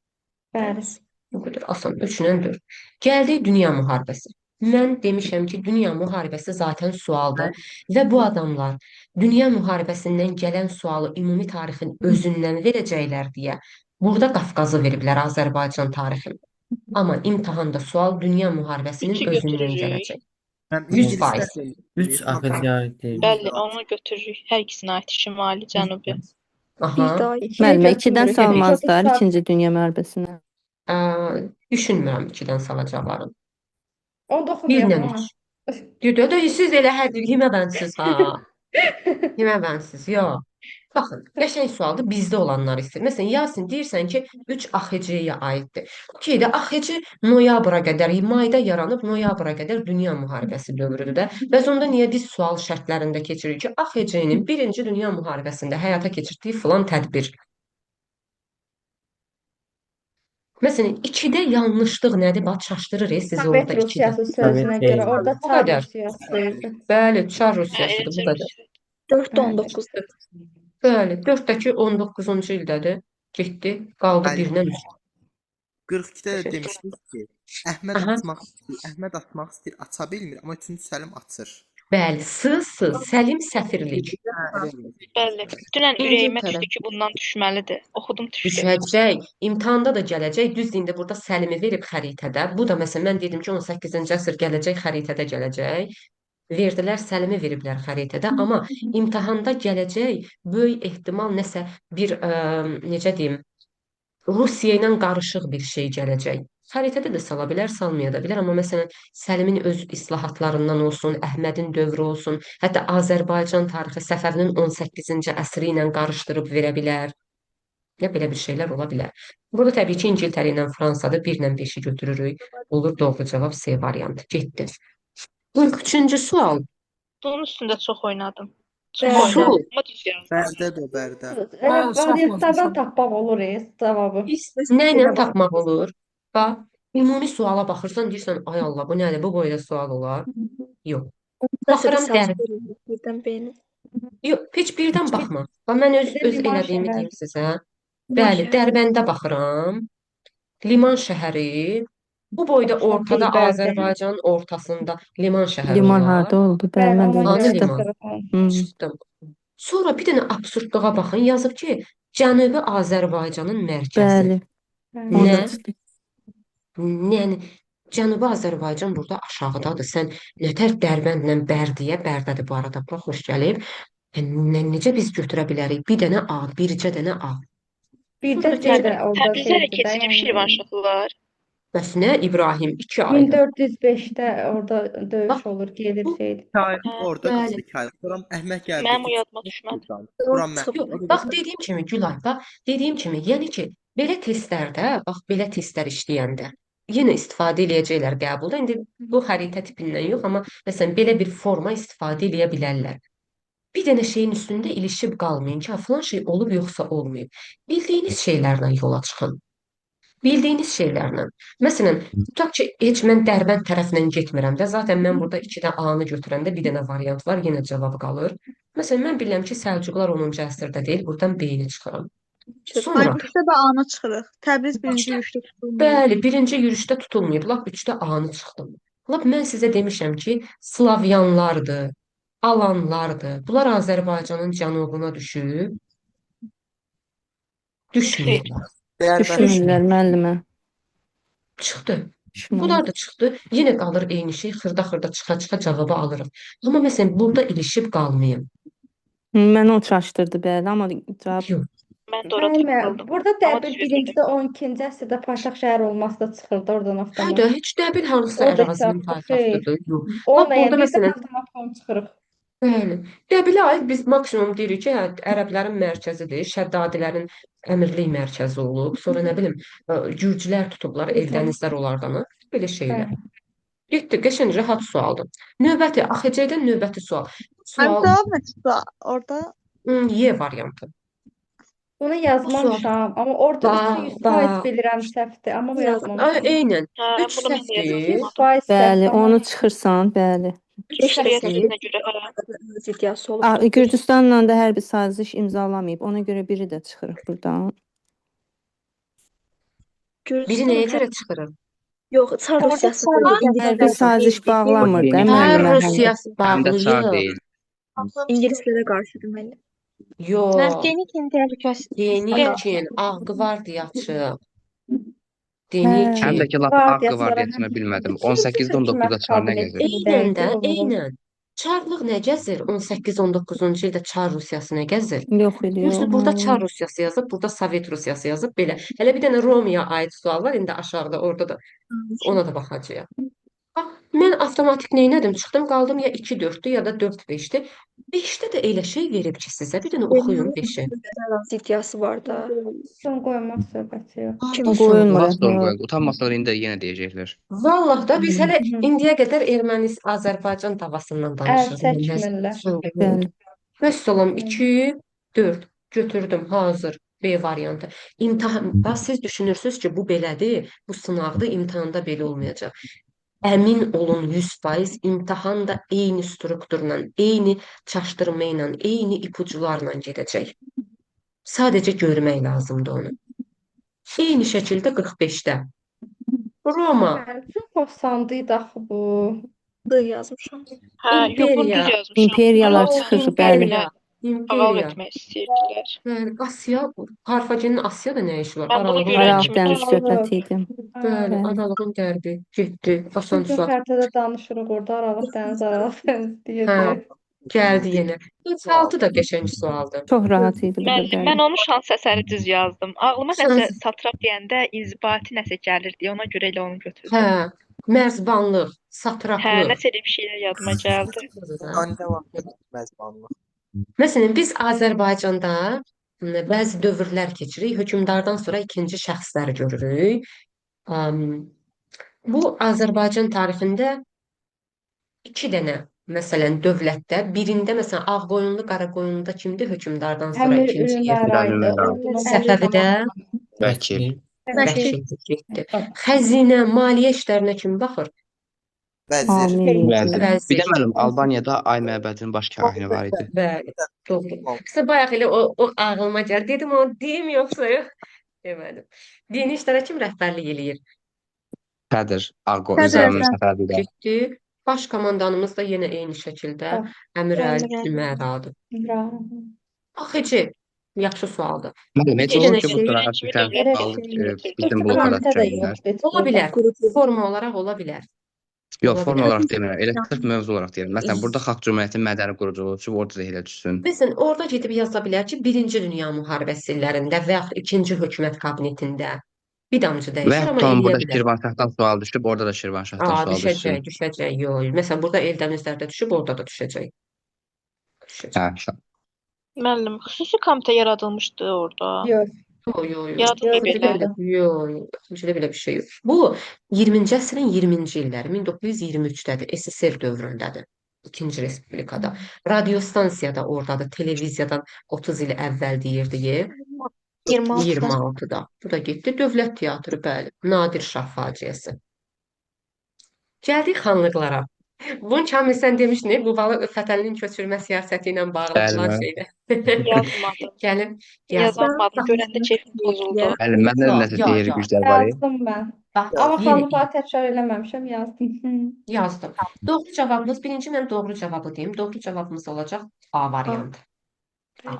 Bəli. Bu qədər asan, 3-dən 4. Gəldik dünya müharibəsi. Mən demişəm ki, dünya müharibəsi zaten sualdır və bu adamlar dünya müharibəsindən gələn sualı ümumi tarixin özündən verəcəklər deyə burada Qafqazı veriblər Azərbaycan tarixini. Amma imtahanda sual dünya müharibəsinin Üçü özündən götürürük. gələcək. Həm 100%. ingilislər də 3 axıcı aid deyil. Bəli, onu götürürük. Hər ikisinə aid şimali, cənubi. Aha. Müəllimə 2-dən salmazlar ikinci dünya müharibəsinə. Düşünmürəm 2-dən salacaqlarını. Onu da oxumayaq. 1-dən 3. Diyor, siz elə hər himə bənsiz ha. Himə bənsiz, yox. Baxın, qəşəng sualdır, bizdə olanlar istəyir. Məsələn, Yasin deyirsən ki, 3 AXC-yə aiddir. Okey də, AXC noyabra qədər, mayda yaranıb noyabra qədər dünya müharibəsi dövrüdür də. Bəs onda niyə biz sual şərtlərində keçirik ki, AXC-nin 1-ci dünya müharibəsində həyata keçirdiyi filan tədbir. Məsələn, 2-də yanlışlıq nədir? Bax, çaşdırır siz orada Sovet 2-də. Rusiyası sözünə görə orada Bu Çar qədər. Rusiyası deyirdi. Bəli, Çar Rusiyasıdır, bu qədər. 4-19. Bəli, 4-dəki 19-cu ildədir. Getdi, qaldı Bəli. 1-dən 3. 42-də də demişdiniz ki, Əhməd Aha. atmaq istəyir, aça bilmir, amma 3-cü Səlim açır. Bəli, Səlim Səfirlik. Bəli. Dünən ürəyimə İngiltərə. düşdü ki, bundan düşməlidir. Oxudum düşdü. Düşəcək, imtahanda da gələcək. Düz indi burada Səlimi verib xəritədə. Bu da məsələn mən dedim ki, 18-ci əsr gələcək, xəritədə gələcək. Verdilər, Səlimi veriblər xəritədə, amma imtahanda gələcək böyük ehtimal nəsə bir necə deyim, Rusiya ilə qarışıq bir şey gələcək. Xəritədə də sala bilər, salmaya da bilər, amma məsələn Səlimin öz islahatlarından olsun, Əhmədin dövrü olsun, hətta Azərbaycan tarixi Səfəvinin 18-ci əsri ilə qarışdırıb verə bilər. Ya belə bir şeylər ola bilər. Burada təbii ki, İngiltərə ilə Fransadır, 1-lə 5-i götürürük. Olur doğru cavab C variantı. Getdi. 43-cü sual. Bunun üstündə çox oynadım. Çox Bəli. oynadım. Amma düz yazdım. Bərdədir o, Bərdə. Variantlardan tapmaq olur cavabı. Nə ilə tapmaq olur? Bax, ümumi suala baxırsan, deyirsən, ay Allah, bu nədir? Bu boyda sual olar? Yox. Baxıram Birdən beyni. Yox, heç birdən baxma. Bax, mən öz Liman elədiyimi şəhəri. deyim sizə. Bəli, Dərbəndə baxıram. Liman şəhəri. Bu boyda ortada Dilbərdə. Azərbaycanın ortasında liman şəhəri Liman olar. harda oldu? Bəli, mən də ona Hanı görə yazdım. liman? götürürəm. Çıxdım. Sonra bir dənə absurdluğa baxın. Yazıb ki, Cənubi Azərbaycanın mərkəzi. Bəli. Nə? Onda çıxdı. Yəni Cənubi Azərbaycan burada aşağıdadır. Sən nətər Dərbəndlə Bərdiyə, Bərdədir bu arada, bura xoş gəlib. Necə biz götürə bilərik? Bir dənə A, bircə dənə A. Bir də C də orada Təbrizə də şeydir də, keçirib yəni. Şirvanşahlar. Bəs nə İbrahim 2 aydır. 1405-də orada döyüş Bax, olur, gelir şeydir. Orada Bəli. 42 aylıq. Sonra Əhməd gəldi. Mənim o yadıma düşmədi. Quran Yox, Məhməd. bax dediyim kimi Gülay, bax dediyim kimi, yəni ki, belə testlərdə, bax belə testlər işləyəndə yenə istifadə eləyəcəklər qəbulda. İndi bu xəritə tipindən yox, amma məsələn belə bir forma istifadə eləyə bilərlər. Bir dənə şeyin üstündə ilişib qalmayın ki, filan şey olub yoxsa olmayıb. Bildiyiniz şeylərlə yola çıxın. Bildiyiniz şeylərlə. Məsələn, tutaq ki, heç mən Dərbənd tərəfindən getmirəm də. Zaten mən burada 2-də A-nı götürəndə bir dənə variant var, yenə cavab qalır. Məsələn, mən bilirəm ki, Səlcuqlar 10-cu əsrdə deyil, buradan B-ni çıxıram. Sonra, Aytəsə də ana çıxırıq. Təbriz birinci yürüşdə tutulmuyor. bəli, birinci yürüşdə tutulmayıb, lap 3-də A-nı çıxdım. Lap mən sizə demişəm ki, Slavyanlardır, Alanlardır. Bunlar Azərbaycanın cənubuna düşüb, düşməyiblər. Düşmürlər müəllimə. Çıxdı. Düşmürlər. Bunlar da çıxdı. Yenə qalır eyni şey. Xırda-xırda çıxa-çıxa cavabı alırıq. Amma məsələn, burada ilişib qalmayım. Məni o çaşdırdı bəli, amma cavab Yox. Mən də orada Müəllimə, qaldım. burada Amma Dəbil düz birincidə 12-ci əsrdə paytaxt şəhər olması da çıxırdı oradan Hə də, avtomat. heç Dəbil hansısa O da ərazinin hesabda xeyr. paytaxtıdır. Yox. O Bax, nəyə burada birdən məsələn, avtomat onu çıxırıq. bəli. Dəbilə aid biz maksimum deyirik ki, hə, ərəblərin mərkəzidir, Şəddadilərin əmirlik mərkəzi olub. Sonra nə bilim, gürcülər tutublar, Eldənizlər onlardan. Belə şeylər. Getdi, qəşəng rahat sualdır. Növbəti, AXC-dən növbəti sual. Hani Sual devam et orada. Y variantı. Bunu yazmamışam, amma orada Bax, 300% bax. bilirəm səhvdir, amma bu yazmamışam. Eynən. Hə, 3 bunu mən də səhvdir. yazmadım. 300% səhv. bəli, amma onu çıxırsan, bəli. 3 Keşke səhvdir. yazısına görə İddiası olub. Gürcüstanla da hərbi saziş imzalamayıb. Ona görə biri də çıxırıq buradan. Biri nəyə görə çıxırıq? Yox, Çar Orada Rusiyası Çar deyil. Hərbi saziş bağlamır da Hə, Hə, müəllimə. Rusiya Həm də çar bağlıyıq. deyil. İngilislərə qarşı deməli. Yox. Denikin təhlükəsiz. Denikin ağqvardiyaçı. Hə. Denikin. Həm də ki, lap Var ağ deyə sonra qvardiyaçını həm- bilmədim. İkinci 18-də 19-da hökumət çar nə kabineti. gəzir? Eynən də, Doğru. eynən. Çarlıq nə gəzir? 18-19-cu ildə Çar Rusiyası nə gəzir? Yox idi, yox. Görürsünüz, burada Çar Rusiyası yazıb, burada Sovet Rusiyası yazıb belə. Hələ bir dənə Romaya aid sual var, indi aşağıda orada da ona da baxacağıq. Bax, mən avtomatik neynədim? Çıxdım, qaldım ya 2-4-dür ya da 4-5-dir. 5-də də elə şey verib ki, sizə bir dənə oxuyun 5-i. İddiası var da. Son qoymaq söhbəti yox. Harda O son? qoyulmur. Last yox. qoyuldu. Utanmasalar indi yenə deyəcəklər. Vallah da biz hələ Hı. indiyə qədər Ermənis-Azərbaycan davasından danışırıq. seçmirlər. Son qoyuldu. Bəli. Vəssalam 2, 4 götürdüm hazır B variantı. İmtahan, bax siz düşünürsünüz ki, bu belədir, bu sınavda imtahanda belə olmayacaq. Əmin olun 100% imtahan da eyni strukturla, eyni çaşdırma ilə, eyni ipucularla gedəcək. Sadəcə görmək lazımdır onu. Eyni şəkildə 45-də. Roma, Çox posandıydı axı bu. D yazmışam. Hə, yox, bunu İmperiya. düz yazmışam. İmperiyalar O, çıxır, bəli. imperiya. Ağal İmperiya. etmək istəyirdilər. Yəni Asiya, Karfagenin Asiyada nə işi var? Mən bunu Aralığın görən Aralıq kimi dəniz düşündüm. söhbəti idi. Bəli, Bəli. aralığın qərbi getdi. Asan Bütün sual. xəritədə danışırıq orada Aralıq dəniz, Aralıq dəniz Hə, deyirdi. gəldi yenə. 6 da qəşəng sualdır. Çox rahat idi bu da, Müəllim, mən bəli. onu şans əsəri düz yazdım. Ağlıma Şans- nəsə satrap deyəndə inzibati nəsə gəlirdi. Ona görə elə onu götürdüm. Hə, mərzbanlıq, Hə, satraplıq. nəsə elə bir şeylər yadıma gəldi. Anne var. Məzbanlıq. Məsələn, biz Azərbaycanda bəzi dövrlər keçirik, hökmdardan sonra ikinci şəxsləri görürük. Bu Azərbaycan tarixində iki dənə məsələn dövlətdə, birində məsələn Ağqoyunlu, Qaraqoyunluda kimdir hökmdardan sonra Əmir ikinci yer? Ürümər idi. Ürümər. Ordunun Səfəvidə Vəkil. vəkil getdi. Xəzinə, maliyyə işlərinə kim baxır? Vəzir. Amil. Vəzir. Bir Vəzir. də mənim Albaniyada Ay məbədinin baş kahini var idi. Bəli, doğru. Sizə bayaq elə o ağlıma gəldi. Dedim onu deyim yoxsa yox? Demədim. Dini işlərə kim rəhbərlik eləyir? Sədr Ağqo Sədr. Üzəmin Səfəvidə. Getdi. Baş komandanımız da yenə eyni şəkildə Əmir Əli Gülməradır. AXC yaxşı sualdır. Mənim heç Bir olur dənə ki, bu şey- sırağa düşən Elə sual şey- bizim blokada Komitə də düşənlər. yox. heç Ola bir bilər. bax. Forma olaraq ola bilər. Yox, Ola forma bilər. olaraq demirəm. Elə sırf mövzu olaraq deyirəm. Məsələn, burada Xalq Cümhuriyyətinin mədəni quruculuğu üçün orada da elə düşsün. Məsələn, orada gedib yaza bilər ki, Birinci Dünya müharibəsi illərində və yaxud ikinci hökumət kabinetində bir damcı Və dəyişir, amma hətta eləyə burada bilər. Şirvanşahdan sual düşüb, orada da Şirvanşahdan Aa, sual düşəcək, düşsün. düşəcək. Yox, məsələn, burada Eldənizlərdə düşüb, orada da düşəcək. Düşəcək. Hə, Müəllim, xüsusi komitə yaradılmışdı orada. Yox. Yox, yox, Yaradılmıyor yox. belə. Yox, yox, belə bir şey yox. Bu 20-ci əsrin 20-ci illəri, 1923-dədir, SSR dövründədir. İkinci Respublikada. Radiostansiya da oradadır, televiziyadan 30 il əvvəl deyirdi. 26-da. Bu da getdi. Dövlət teatrı, bəli. Nadir Şah faciəsi. Gəldik xanlıqlara. Bunun Kamil sən demişdin, bu balı Fətəlinin köçürmə siyasəti ilə bağlı olan Bəli. şeydir. Yazmadım. Gəlin, yazın. Yazamadım. Görəndə keyfim pozuldu. Bəli, məndə də nəsə Yox, deyir yox. güclər var. Yazdım mən. Bax, Amma yenə xanlıqları təkrar eləməmişəm, yazdım. yazdım. Doğru cavabımız, birinci mən doğru cavabı deyim. Doğru cavabımız olacaq A variantı. A.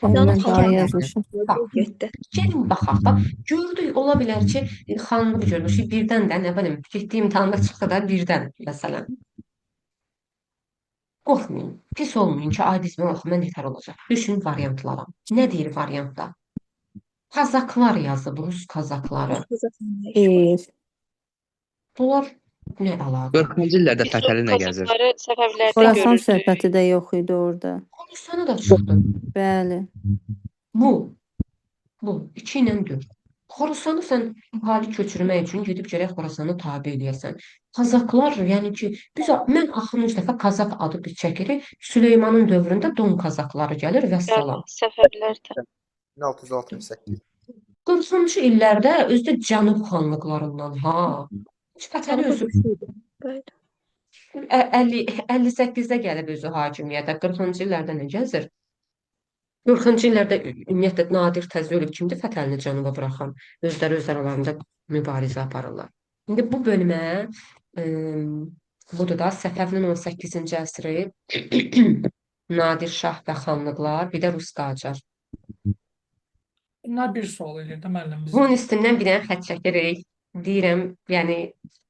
Mən daha Gəlin. yazmışım. Bax, Getdi. gəlin baxaq. Bax, gördük, ola bilər ki, xanımı görmüşük birdən də, nə bilim, getdi imtahanda çıxdı da birdən, məsələn. Qorxmayın, pis olmayın ki, ay biz mən nətər olacaq. Düşün variantlara. Nə deyir variantda? Kazaklar yazıb, Rus kazakları. Bir. Bunlar nə əlaqə? 40-cı illərdə Biz o Fətəli nə gəzir? kazakları səfərlərdə Xorasan görürdük. söhbəti də yox idi orada. Xorasanı da çıxdı. Bəli. Bu 2 ilə 4. Xorasanı sən əhali köçürmək üçün gedib gərək Xorasanı tabe eləyəsən. Kazaklar, yəni ki, mən axırıncı dəfə Kazak adı biz çəkirik. Süleymanın dövründə Don Kazakları gəlir və Bəli, salam. səfərlərdə. 1668. 40-cı illərdə özdə Cənub xanlıqlarından Heç Fətəli özü Bəli. 58-də gəlib özü hakimiyyətə. 40-cı illərdə nə gəzir? 40-cı illərdə ümumiyyətlə Nadir təzə ölüb kimdir Fətəlini cənuba buraxan? Özləri aralarında mübarizə aparırlar. İndi bu bölmə budur da Səfəvinin 18-ci əsri Nadir Şah və xanlıqlar, bir də Rus Qacar. Bunlar bir sual edir də müəllim bizə. Bunun üstündən bir dənə xətt çəkirik. Deyirəm, yəni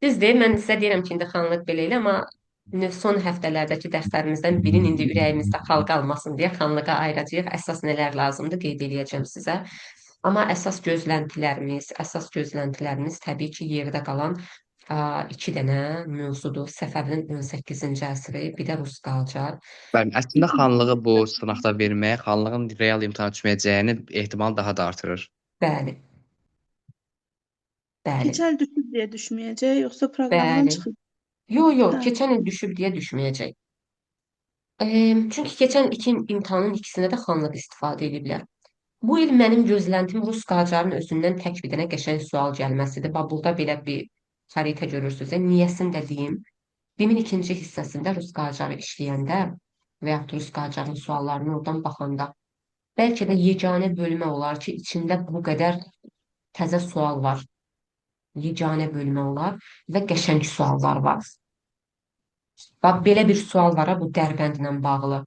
düzdür, mən sizə deyirəm ki, indi xanlıq belə elə, amma son həftələrdəki dərslərimizdən birini indi ürəyimizdə xal qalmasın deyə xanlığa ayıracağıq. Əsas nələr lazımdır qeyd eləyəcəm sizə. Amma əsas gözləntilərimiz təbii ki, yerdə qalan 2 dənə mövzudur. Səfəvinin 18-ci əsri, bir də Rus Qacar. Bəli, əslində xanlığı bu sınaqda vermək, xanlığın real imtahan düşməyəcəyini ehtimal daha da artırır. Bəli. Bəli. Keçən il düşüb deyə düşməyəcək, yoxsa proqramdan Bəli. çıxıb? Yox, Bəli. keçən il düşüb deyə düşməyəcək. Çünki keçən iki imtahanın ikisində də xanlıq istifadə ediblər. Bu il mənim gözləntim Rus Qacarın özündən tək bir dənə qəşəng sual gəlməsidir. Bax, burada belə bir xəritə görürsünüz. Niyəsini də deyim. Bimin ikinci hissəsində Rus Qacarı işləyəndə və yaxud Rus Qacarın suallarını oradan baxanda bəlkə də yeganə bölmə olar ki, içində bu qədər təzə sual var. Yeganə bölmə olar və qəşəng suallar var. Bax, belə bir sual var, bu Dərbəndlə bağlı.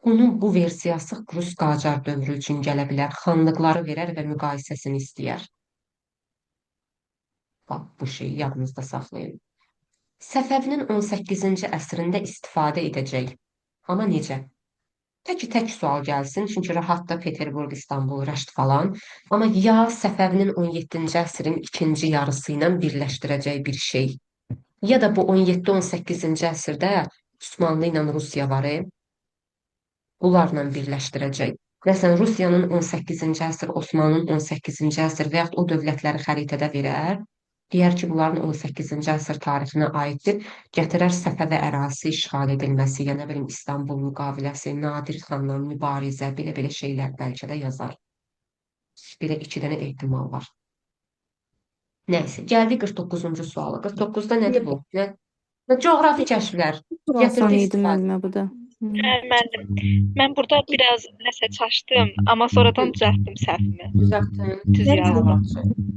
Bunun bu versiyası Rus Qacar dövrü üçün gələ bilər. Xanlıqları verər və müqayisəsini istəyər. Bax, bu şeyi yadınızda saxlayın. Səfəvinin 18-ci əsrində istifadə edəcək. Amma necə? Tək sual gəlsin, çünki rahatda Peterburq, İstanbul, Rəşt falan. Amma ya Səfəvinin 17-ci əsrin ikinci yarısı ilə birləşdirəcək bir şey. Ya da bu 17-18-ci əsrdə Osmanlı ilə Rusiya var. Bunlarla birləşdirəcək. Məsələn, Rusiyanın 18-ci əsr, Osmanlının 18-ci əsr və yaxud o dövlətləri xəritədə verər. Deyər ki, bunların 18-ci əsr tarixinə aiddir. Gətirər Səfəvə ərazisi işğal edilməsi, yəni bilim İstanbul müqaviləsi, Nadir xanla mübarizə, belə şeylər bəlkə də yazar. Belə 2 dənə ehtimal var. Nəysə, gəldik 49-cu suala. 49-da nədir bu? Coğrafi kəşflər. Xorasan Gətirdi idi istifadə. müəllimə bu da. Müəllim, mən burada biraz nəsə çaşdım, amma sonradan düzəltdim səhvimi. Düzəltdim. Düz yazdım.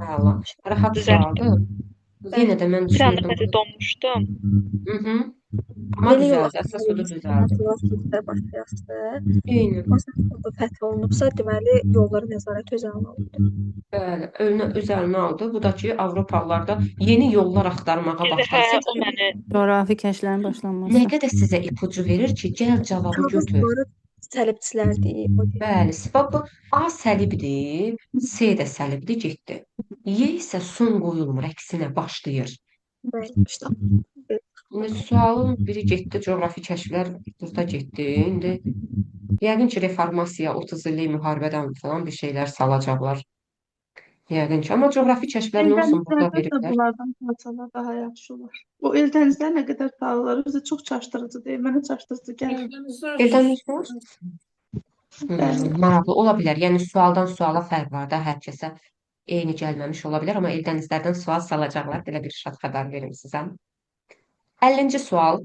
Əla. Rahat sualdır. Yenə də mən Bir anda düşünürdüm. nəsə donmuşdum. Amma düzəldi. Əsas odur düzəldi. Başlayası. Eyni. Məsələn, fəth olunubsa, deməli yolları nəzarət öz əlinə alındı. Bəli, öz əlinə aldı. Bu da ki, Avropalılarda yeni yollar axtarmağa Hə, başlasın. o məni Coğrafi kəşflərin başlanması. Nə qədər sizə ipucu verir ki, gəl cavabı götür. Bunları səlibçilərdir. Bəli, bu A səlibdir, C də səlibdir, getdi. Y isə son qoyulmur, əksinə başlayır. Bəli, işte. İndi sualın biri getdi, coğrafi kəşflər burada getdi. İndi yəqin ki, reformasiya, 30 illik müharibədən falan bir şeylər salacaqlar. Yəqin ki, amma coğrafi kəşflər nə olsun burada Eldənizlərdə də veriblər. bunlardan parçalar daha yaxşı olar. O Eldənizlər nə qədər sualları bizə çox çaşdırıcı deyil. Mənə çaşdırıcı gəlir. Eldənizlər? Bəli. Maraqlı ola bilər. Yəni sualdan suala fərq var da, hər kəsə eyni gəlməmiş ola bilər, amma Eldənizlərdən sual salacaqlar. Belə bir şad xəbər verim sizə. 50-ci sual.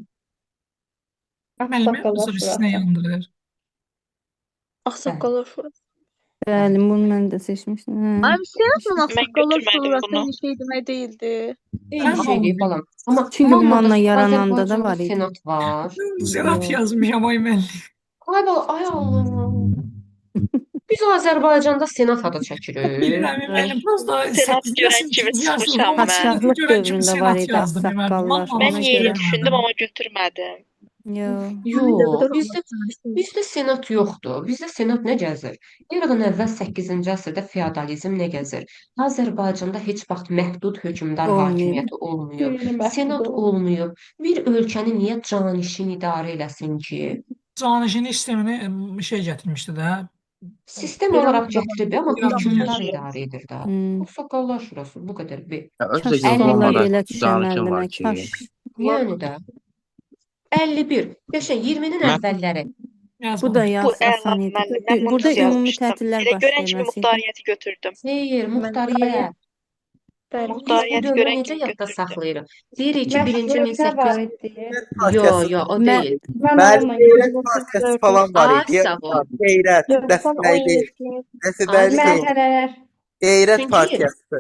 Müəllimə sizə yandırır. Ağsaqqallar şurası. Bəli, bunu mən də seçmişdim. Ay, bir şey yazmam, Mən Ağsaqqallar götürmədim şurası bunu. bir şey demək deyildi. Eyni şeydir falan. Amma Çünki Manna Mannada yarananda da Azərbaycanda var idi. Senat var. Senat yazmışam ay müəllim. Ay Allah. Biz Azərbaycanda senat adı çəkirik. Bilirəm, müəllim. Prosta Senat 8 görən yaşım, kimi 2 yaşım çıxmışam Roma mən. senatı Padşahlıq görən kimi dövründə var senat idi yazdım müəllim. ağsaqqallar, Vallahi Mən ona ona yeni görə. düşündüm, görəm. amma götürmədim. Yox. Yox, bizdə senat yoxdur. Bizdə senat nə gəzir? Eradan əvvəl 8-ci əsrdə feodalizm nə gəzir? Azərbaycanda heç vaxt məhdud hökmdar Olmayıb. hakimiyyəti olmayıb. Qeyri-məhdud Senat olub. olmayıb. Bir ölkəni niyə canişin idarə eləsin ki? Canişinlik sistemini şey gətirmişdi də. Sistem İran olaraq daha gətirib, amma İran hökmdar biliyorsun. idarə edir də. Hmm. O saqqallar şurası bu qədər bir. Özü Kaş də suallar Romada belə düşə danışan var müəllimə, ki, kaş. Yəni də 51. Qəşəng 20-nin Mən- əvvəlləri. Bu da Yazmamış. yaz, Bu asan əla idi. müəllim. Mən bunu Burada düz ümumi yazmışdım. tətillər Elə görən kimi başlayılması idi. muxtariyyəti götürdüm. Xeyr, muxtariyə. Bəli. Biz bu Muxtariyyəti dövrü görən necə kimi yadda götürdüm. saxlayırıq? Deyirik ki, birinci Məşruqiyyət var 1800... idi. Yo, yo, o Mən- deyil. Mən Bəli, onunla Qeyrət gedirdim. partiyası falan var Ay, idi. sağ ol. Qeyrət, Rəfibəyli, Rəfibəyli Ay, Qeyrət. Mərhələlər. Qeyrət Çünki- partiyası. Hə,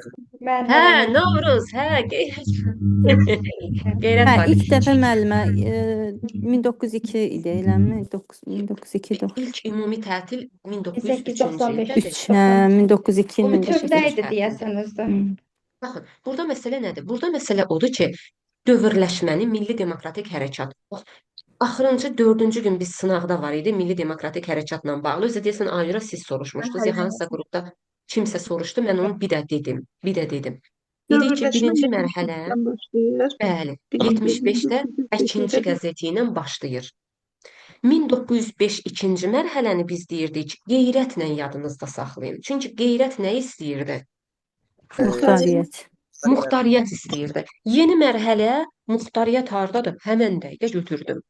Mərhələlər. Novruz, hə, Qeyrət Hə, var. ilk dəfə müəllimə 1902 idi, eləmi? 1902 İlk ümumi tətil 1903-cü 1895. ildə. 3, hə, 1902 O ilə Bütövdə idi tətil. deyəsən özdə. Baxın, burada məsələ nədir? Burada məsələ odur ki, dövrləşməni Milli Demokratik Hərəkat. Bax, axırıncı 4-cü gün biz sınaqda var idi Milli Demokratik Hərəkatla bağlı. Özü deyəsən Ayura siz soruşmuşdunuz ya hansısa qrupda kimsə soruşdu, mən onu bir də dedim. Dedik ki, birinci mərhələ, başlayır. bəli, 75-də Əkinçi qəzeti ilə başlayır. 1905 ikinci mərhələni biz deyirdik, qeyrətlə yadınızda saxlayın. Çünki qeyrət nə istəyirdi? Muxtariyyət. Muxtariyyət istəyirdi. Yeni mərhələ muxtariyyət hardadır? Həmən dəqiqə götürdüm.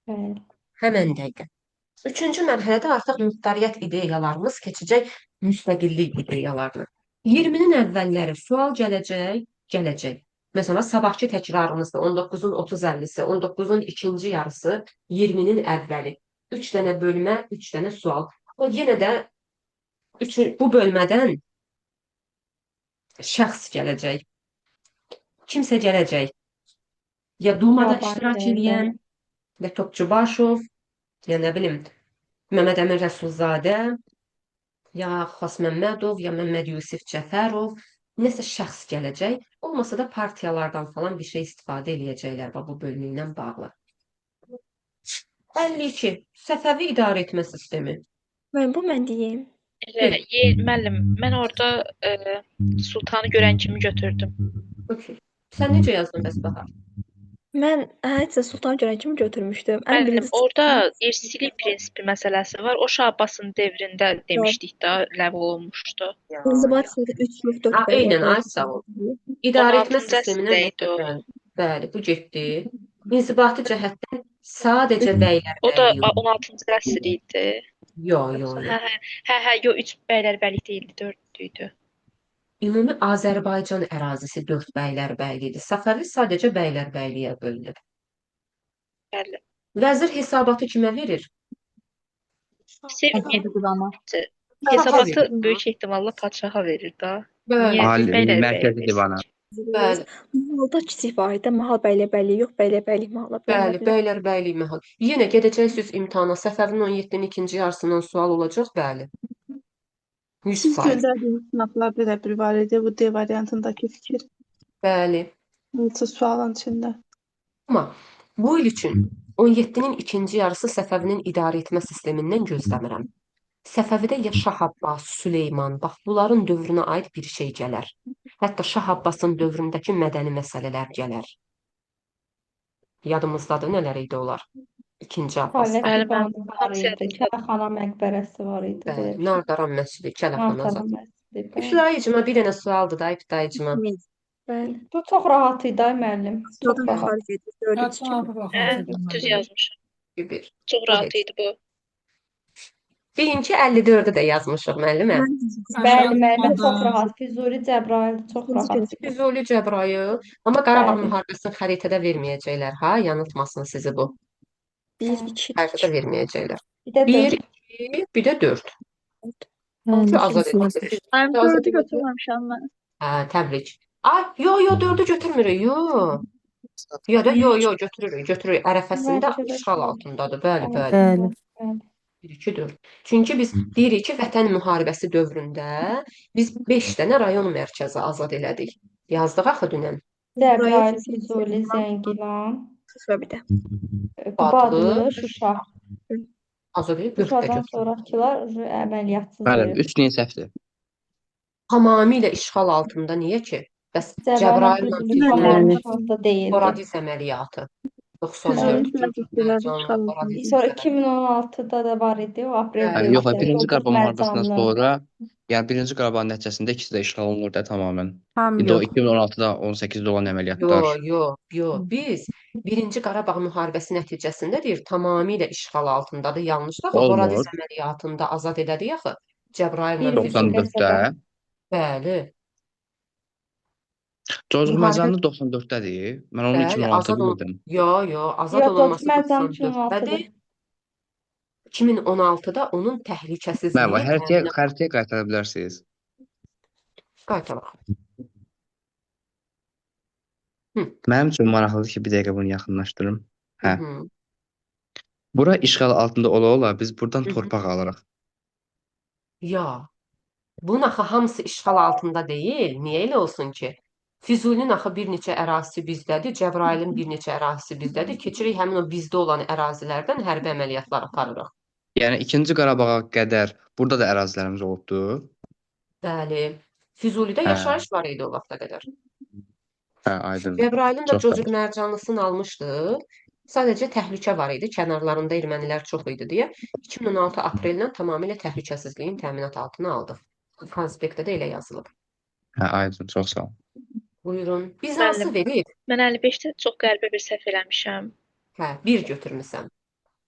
Bəli. Həmən dəqiqə. Üçüncü mərhələdə artıq muxtariyyət ideyalarımız keçəcək müstəqillik ideyalarına. 20-nin əvvəlləri sual gələcək. Məsələn, sabahki təkrarımızda 19-un 30-50-si, 19-un ikinci yarısı, 20-nin əvvəli. 3 dənə bölmə, 3 dənə sual. O yenə də bu bölmədən şəxs gələcək. Kimsə gələcək. Ya Dumada iştirak edən, ya Topçubaşov, ya nə bilim, Məmməd Əmin Rəsulzadə, ya Xas Məmmədov, ya Məmməd Yusif Cəfərov, nəsə şəxs gələcək. Olmasa da partiyalardan falan bir şey istifadə eləyəcəklər bu bölümü ilə bağlı. 52. Səfəvi idarə etmə sistemi. Bu mən deyim. Elə, müəllim, mən orada Sultanı görən kimi götürdüm. Okay. Sən necə yazdın bəs Bahar? Mən hətta Sultan görən kimi götürmüşdüm. Ən Müəllim, birinci orada irsilik prinsipi məsələsi var. O Şah Abbasın dövründə demişdik də, ləğv olunmuşdu. inzibat hissə 3 yox 4 Ha, eynən, ay sağ ol. İdarə etmə 16-cı sisteminə əsrdəydi o. bəli, bu getdi. İnzibati cəhətdən sadəcə bəylər O da bəyliyi. 16-cı əsr idi. Yo. Hə, 3 bəylərbəylik deyildi, 4 idi. Ümumi Azərbaycan ərazisi 4 bəylərbəyli idi. Səfəvi sadəcə bəylərbəyliyə bölünür. Bəli. Vəzir hesabatı kimə verir? Hesabatı böyük ehtimalla padşaha verir da. Bəli. Ali Bəylərbəylik Mərkəzi versin. divana. Bəli, Mahalda kiçik var idi. Mahal bəylərbəylik yox, bəylərbəylik mahalla. bəli, bəylərbəylik məhal. Yenə gedəcəksiniz imtahana. Səfəvin 17-nin ikinci yarısından sual olacaq, bəli. Siz 100%. göndərdiyiniz sınaqlarda da bir var idi bu D variantındakı fikir. Bəli. Neçə sualın içində. Amma bu il üçün 17-nin ikinci yarısı Səfəvinin idarə etmə sistemindən gözləmirəm. Səfəvidə ya Şah Abbas, Süleyman, bax bunların dövrünə aid bir şey gələr. Hətta Şah Abbasın dövründəki mədəni məsələlər gələr. Yadımızdadır nələr idi onlar? İkinci Abbas. Fəaliyyət Bəli, divanı var idi. Kəlaxana məqbərəsi var idi. Bəli, Nardaran məscidi, Kələxana Nartaran zad. məscidi. bəli. İbtidayıcıma bir dənə sualdır da, ibtidayıcıma. Bəli. Bu çox rahat idi ay müəllim. Çox Sıradan rahat. yuxarı gedir. 4 Hə, sınavda baxın. Düz yazmışam. Bir. Çox rahat idi bu. Birinci 54-ü də yazmışıq müəllimə. Bəli, müəllim çox rahat. Füzuli Cəbrayıl çox rahat. Füzuli Cəbrayıl. Amma Qarabağ Bəli. müharibəsini xəritədə verməyəcəklər, ha? Yanıltmasın sizi bu. 1 2 Xəritədə verməyəcəklər. Bir də 1, 4. 2, bir də 4. Bəli, Ki, azad kesinlikle. edilir. Mən Azad 4-ü edilir. götürməmişəm mən. Hə, təbrik. Ay, yo, 4-ü götürmürük, yo. Ya da yo, götürürük. Ərəfəsində Bəlkə də işğal şey. altındadır, bəli. Bəli. Bəli. 1, 2, 4. Çünki biz deyirik ki, Vətən müharibəsi dövründə biz 5 dənə rayon mərkəzi azad elədik. Yazdıq axı dünən. Cəbrayıl, Füzuli, Zəngilan, Bir də. Qubadlı, Şuşa. Azad edib 4 də Şuşadan götürdük. sonrakılar əməliyyatçı Bəli, deyil. 3 neyin səhvdir? Tamamilə işğal altında niyə ki? Bəs Cəbrayıl, Cəbrayılla Füzuli Füzuli işğalda deyildi. Horadiz əməliyyatı. 94 Füzuli Gürcü Mərcanlı Horadiz Sonra əməliyyatı. 2016-da da var idi o aprel Bəli, Yox, döyüşləri. birinci Qarabağ müharibəsindən Mərcanlı. sonra, yəni birinci Qarabağ nəticəsində ikisi də işğal olunur da tamamilə. Tam İndi o yox. 2016-da 18-də olan əməliyyatlar. Yox. Biz birinci Qarabağ müharibəsi nəticəsində deyir, tamamilə işğal altındadır. Yanlışdır axı. Olmur. Horadiz əməliyyatında azad elədik axı. Cəbrayıllə Bir Füzuli. 94-də. Bəli. Cocuq Müharibə- Mərcanlı 94-dədir. Mən onu Bəli, 2016-da azad ol. bilirdim. Yox, azad Yox, olunması Mərcan 94-dədir. 2016-da onun təhlükəsizliyi Mənim xəritəyə təmin qaytara bilərsiniz. qaytaraq. Mənim üçün maraqlıdır ki, bir dəqiqə bunu yaxınlaşdırım. Hə. Hı. Bura işğal altında ola-ola biz buradan Hı hı. torpaq alırıq. Ya, bunun axı hamısı işğal altında deyil. Niyə elə olsun ki? Füzulinin axı bir neçə ərazisi bizdədir, Cəbrayılın bir neçə ərazisi bizdədir. Keçirik həmin o bizdə olan ərazilərdən hərbi əməliyyatlar aparırıq. Yəni 2-ci Qarabağa qədər burada da ərazilərimiz olubdu. Bəli. Füzulidə Hə. yaşayış var idi o vaxta qədər. Hə, aydın. Cəbrayılın da Çox Cocuq sağ ol. Mərcanlısını almışdıq. Sadəcə təhlükə var idi, kənarlarında ermənilər çox idi deyə 2016 apreldən tamamilə təhlükəsizliyin təminat altına aldıq. Konspektdə də elə yazılıb. Hə, aydın. Çox sağ ol. Buyurun. Bizansı Müəllim. verib. Mən 55-də çox qəribə bir səhv eləmişəm. Hə, bir götürmüsən.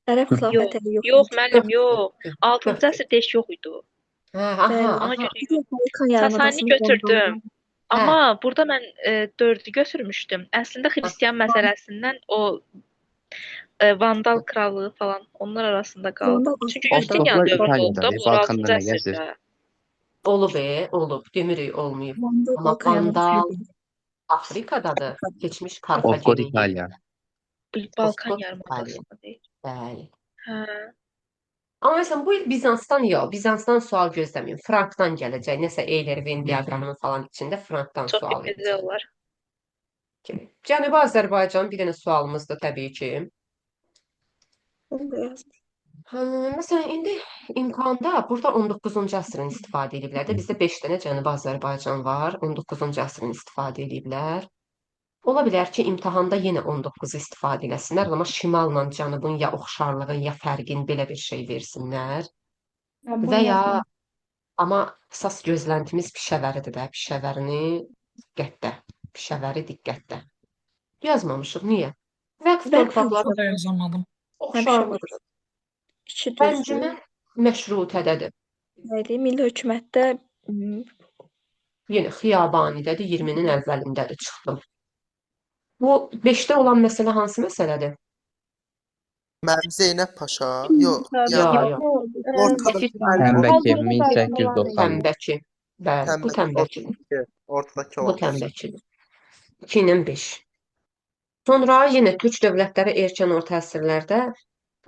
Ərəb Yox, xilafəti yox. yox müəllim, yox. 40. 6-cı əsr deş yox idi. Hə, aha, Bəli, aha. Ona görə yox. Balkan Sasani yarımadasında götürdüm. Hə. Amma burada mən 4-ü götürmüşdüm. Əslində xristian məsələsindən o Vandal krallığı falan onlar arasında qaldı. Vandal Çünki Vandal Justinian Vandal dövrü oldu da İtaliyadadır, bunlar Balkanda 6-cı nə gəzir? əsrdə. Olub, olub. Demirik olmayıb. Vandal Amma Balkan Vandal yarımadasında. Afrikadadır. Keçmiş Osgod Karfageniya. İtaliya. Balkan Osgod yarımadasında deyil. Bəli. Hə. Amma məsələn bu il Bizansdan yox, Bizansdan sual gözləməyin. Frankdan gələcək. Nəsə Eyler-Venn diaqramının falan içində Frankdan Çox sual gözəl verəcək. olar. Cənubi Azərbaycan bir dənə sualımızdır təbii ki. Onu da yazdım. Məsələn, indi imtahanda burada 19-cu əsrin istifadə ediblər də. Bizdə 5 dənə Cənubi Azərbaycan var. 19-cu əsrin istifadə ediblər. Ola bilər ki, imtahanda yenə 19 istifadə eləsinlər, amma şimalla cənubun ya oxşarlığın, ya fərqin belə bir şey versinlər. Və ya amma əsas gözləntimiz Pişəvəridir də. Pişəvərini diqqətdə. Pişəvəri diqqətdə. Yazmamışıq. Niyə? Vəqf torpaqları Burada yazamadım. oxşarlıqdır. İki düzdür. Əncümə məşrutədədir. Bəli, Milli Hökumətdə Yenə Xiyabanidədir, 20-nin əvvəlindədir, çıxdım. Bu 5-də olan məsələ hansı məsələdir? Mənim Zeynəb Paşa. Yox. Yox. Ortada Təmbəki 1890. Tənbəki. Bəli, bu tənbəkidir. ortadakı Bu olan. tənbəkidir. 2 ilə 5. Sonra yenə türk dövlətləri erkən orta əsrlərdə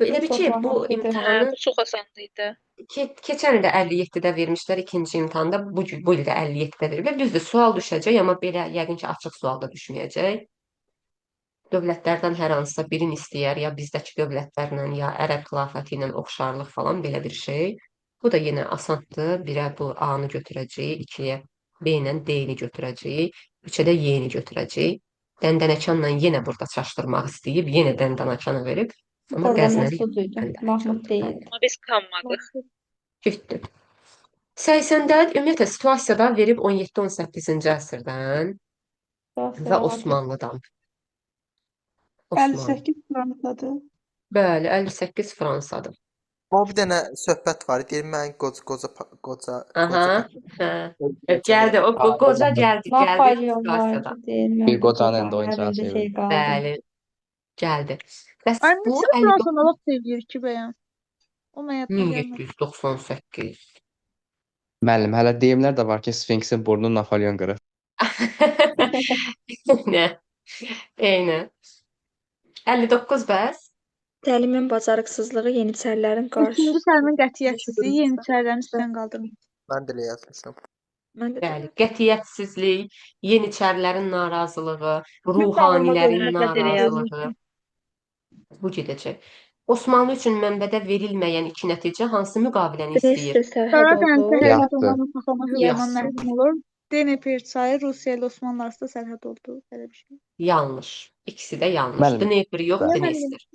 elə bir ki, bu Çox Hə, imtahanı bu çox asan idi. keçən ildə 57-də vermişlər, ikinci imtahanda bu ildə 57-də veriblər. Düzdür, sual düşəcək, amma belə yəqin ki, açıq sualda düşməyəcək. Dövlətlərdən hər hansısa birini istəyər, ya bizdəki dövlətlərlə, ya ərəb xilafəti ilə oxşarlıq falan belə bir şey. Bu da yenə asandır. 1-ə bu A-nı götürəcəyik, 2-yə B ilə D-ni götürəcəyik, 3-ə də Y-ni götürəcəyik. Dəndənəkanla yenə burada çaşdırmaq istəyib, yenə dəndənəkana verib. Amma Qəznəli Məsud idi. Mahmud deyil. Amma biz qanmadıq. getdi. 80-də ümumiyyətlə situasiyada verib 17-18-ci əsrdən və Osmanlıdan. Osmanlı. 58 Fransadır. Bəli, 58 Fransadır. O bir dənə söhbət var. Deyir mən qoca. Aha, hə. Gəldi, o qoca gəldi Napolyon situasiyada. vardı deyil. Bir qocanın da oyuncağı şey sevdim. qaldı. Bəli, gəldi. Bəs Ay, bu neçə Fransa vaxt eləyir ki, bəyəm? O mən yadda gəlmir. 1798. Müəllim, hələ deyimlər də var ki, Sfinksin burnunu Napolyon qırıb. Nə? Eynə. 59 bəs? Təlimin bacarıqsızlığı Yeniçərilərin qarşı. Üçüncü təlimin qətiyyətsizliyi Yeniçərilərin üstdən qaldırılması. Mən də elə yazmışam. Mən də Bəli, qətiyyətsizlik, Yeniçərilərin narazılığı, Dağılma ruhanilərin Mən də elə narazılığı bu gedəcək. Osmanlı üçün mənbədə verilməyən iki nəticə hansı müqaviləni istəyir? Brest sərhəd Qaradənizdə oldu. hərbi Yaxşı. donanma saxlama hüququndan Yaxşı. məhrum olur. Dnepr çayı Rusiya ilə Osmanlı arasında sərhəd oldu. Belə bir şey. Yanlış. İkisi də yanlış. Müəllim, Dnepr yox, bəli. Dnestr.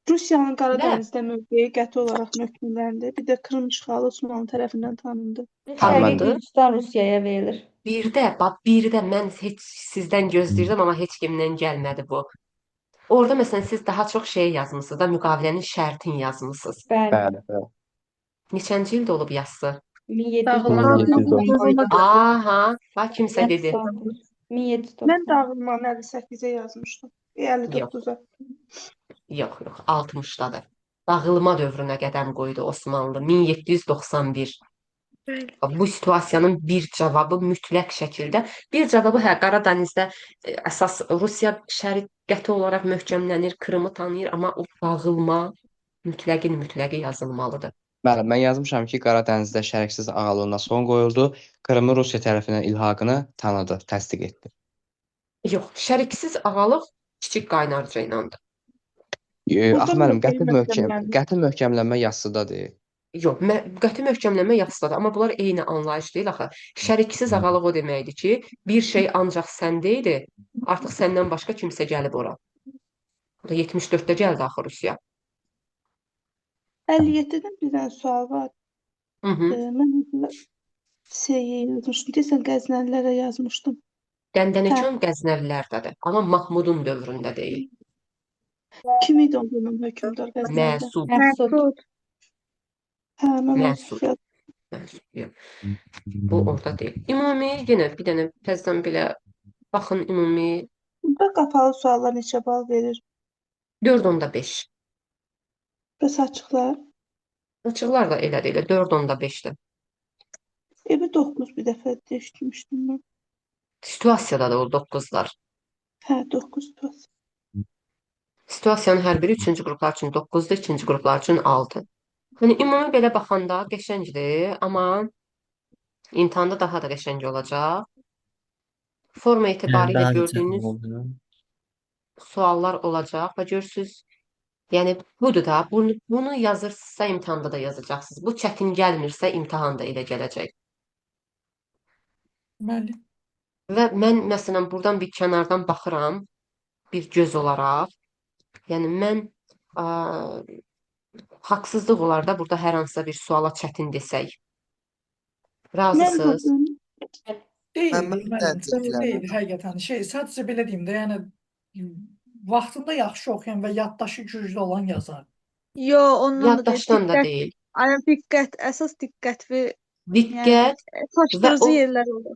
Rusiyanın Qaradənizdə mövqeyi qəti olaraq möhkəmləndi. Bir də Krım işğalı Osmanlı tərəfindən tanındı. Şərqi Tanımadı. Gürcüstan Rusiyaya verilir. Bir də mən heç sizdən gözləyirdim, amma heç kimdən gəlmədi bu. Orada məsələn siz daha çox şey yazmısınız da müqavilənin şərtini yazmısınız. Bəli. Bəli, bəli. Neçənci ildə olub yazısı? 1790. Aha, bax kimsə dedi. 1790. Mən dağılmanı 58-ə yazmışdım. 59-a. Yox, 60-dadır. Dağılma dövrünə qədəm qoydu Osmanlı 1791. Bəli. Bu situasiyanın bir cavabı mütləq şəkildə, bir cavabı Qaradənizdə əsas Rusiya şərik qəti olaraq möhkəmlənir, Krımı tanıyır, amma o dağılma mütləqi yazılmalıdır. Bəli, mən yazmışam ki, Qaradənizdə şərəksiz ağalığına son qoyuldu. Krımı Rusiya tərəfindən ilhaqını tanıdı, təsdiq etdi. Yox, şəriksiz ağalıq kiçik qaynarca inandı. Axı müəllim, möhkəmlənmə. qəti möhkəmlənmə yazısıdadır. Yox, qəti möhkəmlənmə yazısıdadır, amma bunlar eyni anlayış deyil axı. Şəriksiz ağalıq o deməkdir ki, bir şey ancaq səndə idi, artıq səndən başqa kimsə gəlib ora. Bu da 74-də gəldi axı Rusiya. 57-dən bir dənə sual var. Hı -hı. Mən şeyi yazmışdım. Deyəsən Qəznəlilərə yazmışdım. Dəndənəkən Qəznəvilərdədir, amma Mahmudun dövründə deyil. Kim idi o zaman hökmdar Qəznəlidə? Məsud. Məsud. Hə, mən Məsud. Məsud, yox. Bu orada deyil. Ümumi yenə bir dənə təzədən belə baxın ümumi Burada qapalı suallar neçə bal verir? 4.5. Bəs açıqlar? Açıqlar da elədir, elə 4.5-dir. Evi 9 bir dəfə dəyişdirmişdim mən. Situasiyada da o 9'lar. Hə, 9 plus. Situasiyanın hər biri 3-cü qruplar üçün 9-dur, 2-ci qruplar üçün 6. Yəni ümumi belə baxanda qəşəngdir, amma imtahanda daha da qəşəng olacaq. Forma etibarilə Daha gördüyünüz oldu. suallar olacaq və görürsüz, yəni budur da, bunu yazırsınızsa imtahanda da yazacaqsınız. Bu çətin gəlmirsə imtahanda elə gələcək. Bəli. Və mən məsələn buradan bir kənardan baxıram, bir göz olaraq. Yəni mən haqsızlıq olar da burada hər hansısa bir suala çətin desək. Razısınız? Deyil, Mən deyil, də müəllim. deyirəm. Deyil, həqiqətən. Sadəcə belə deyim də, yəni vaxtında yaxşı oxuyan və yaddaşı güclü olan yazar. Yo, ondan da deyil. Yaddaşdan da Diqqət, deyil. diqqət, əsas diqqət və Diqqət çaşdırıcı və o- yerlər olur.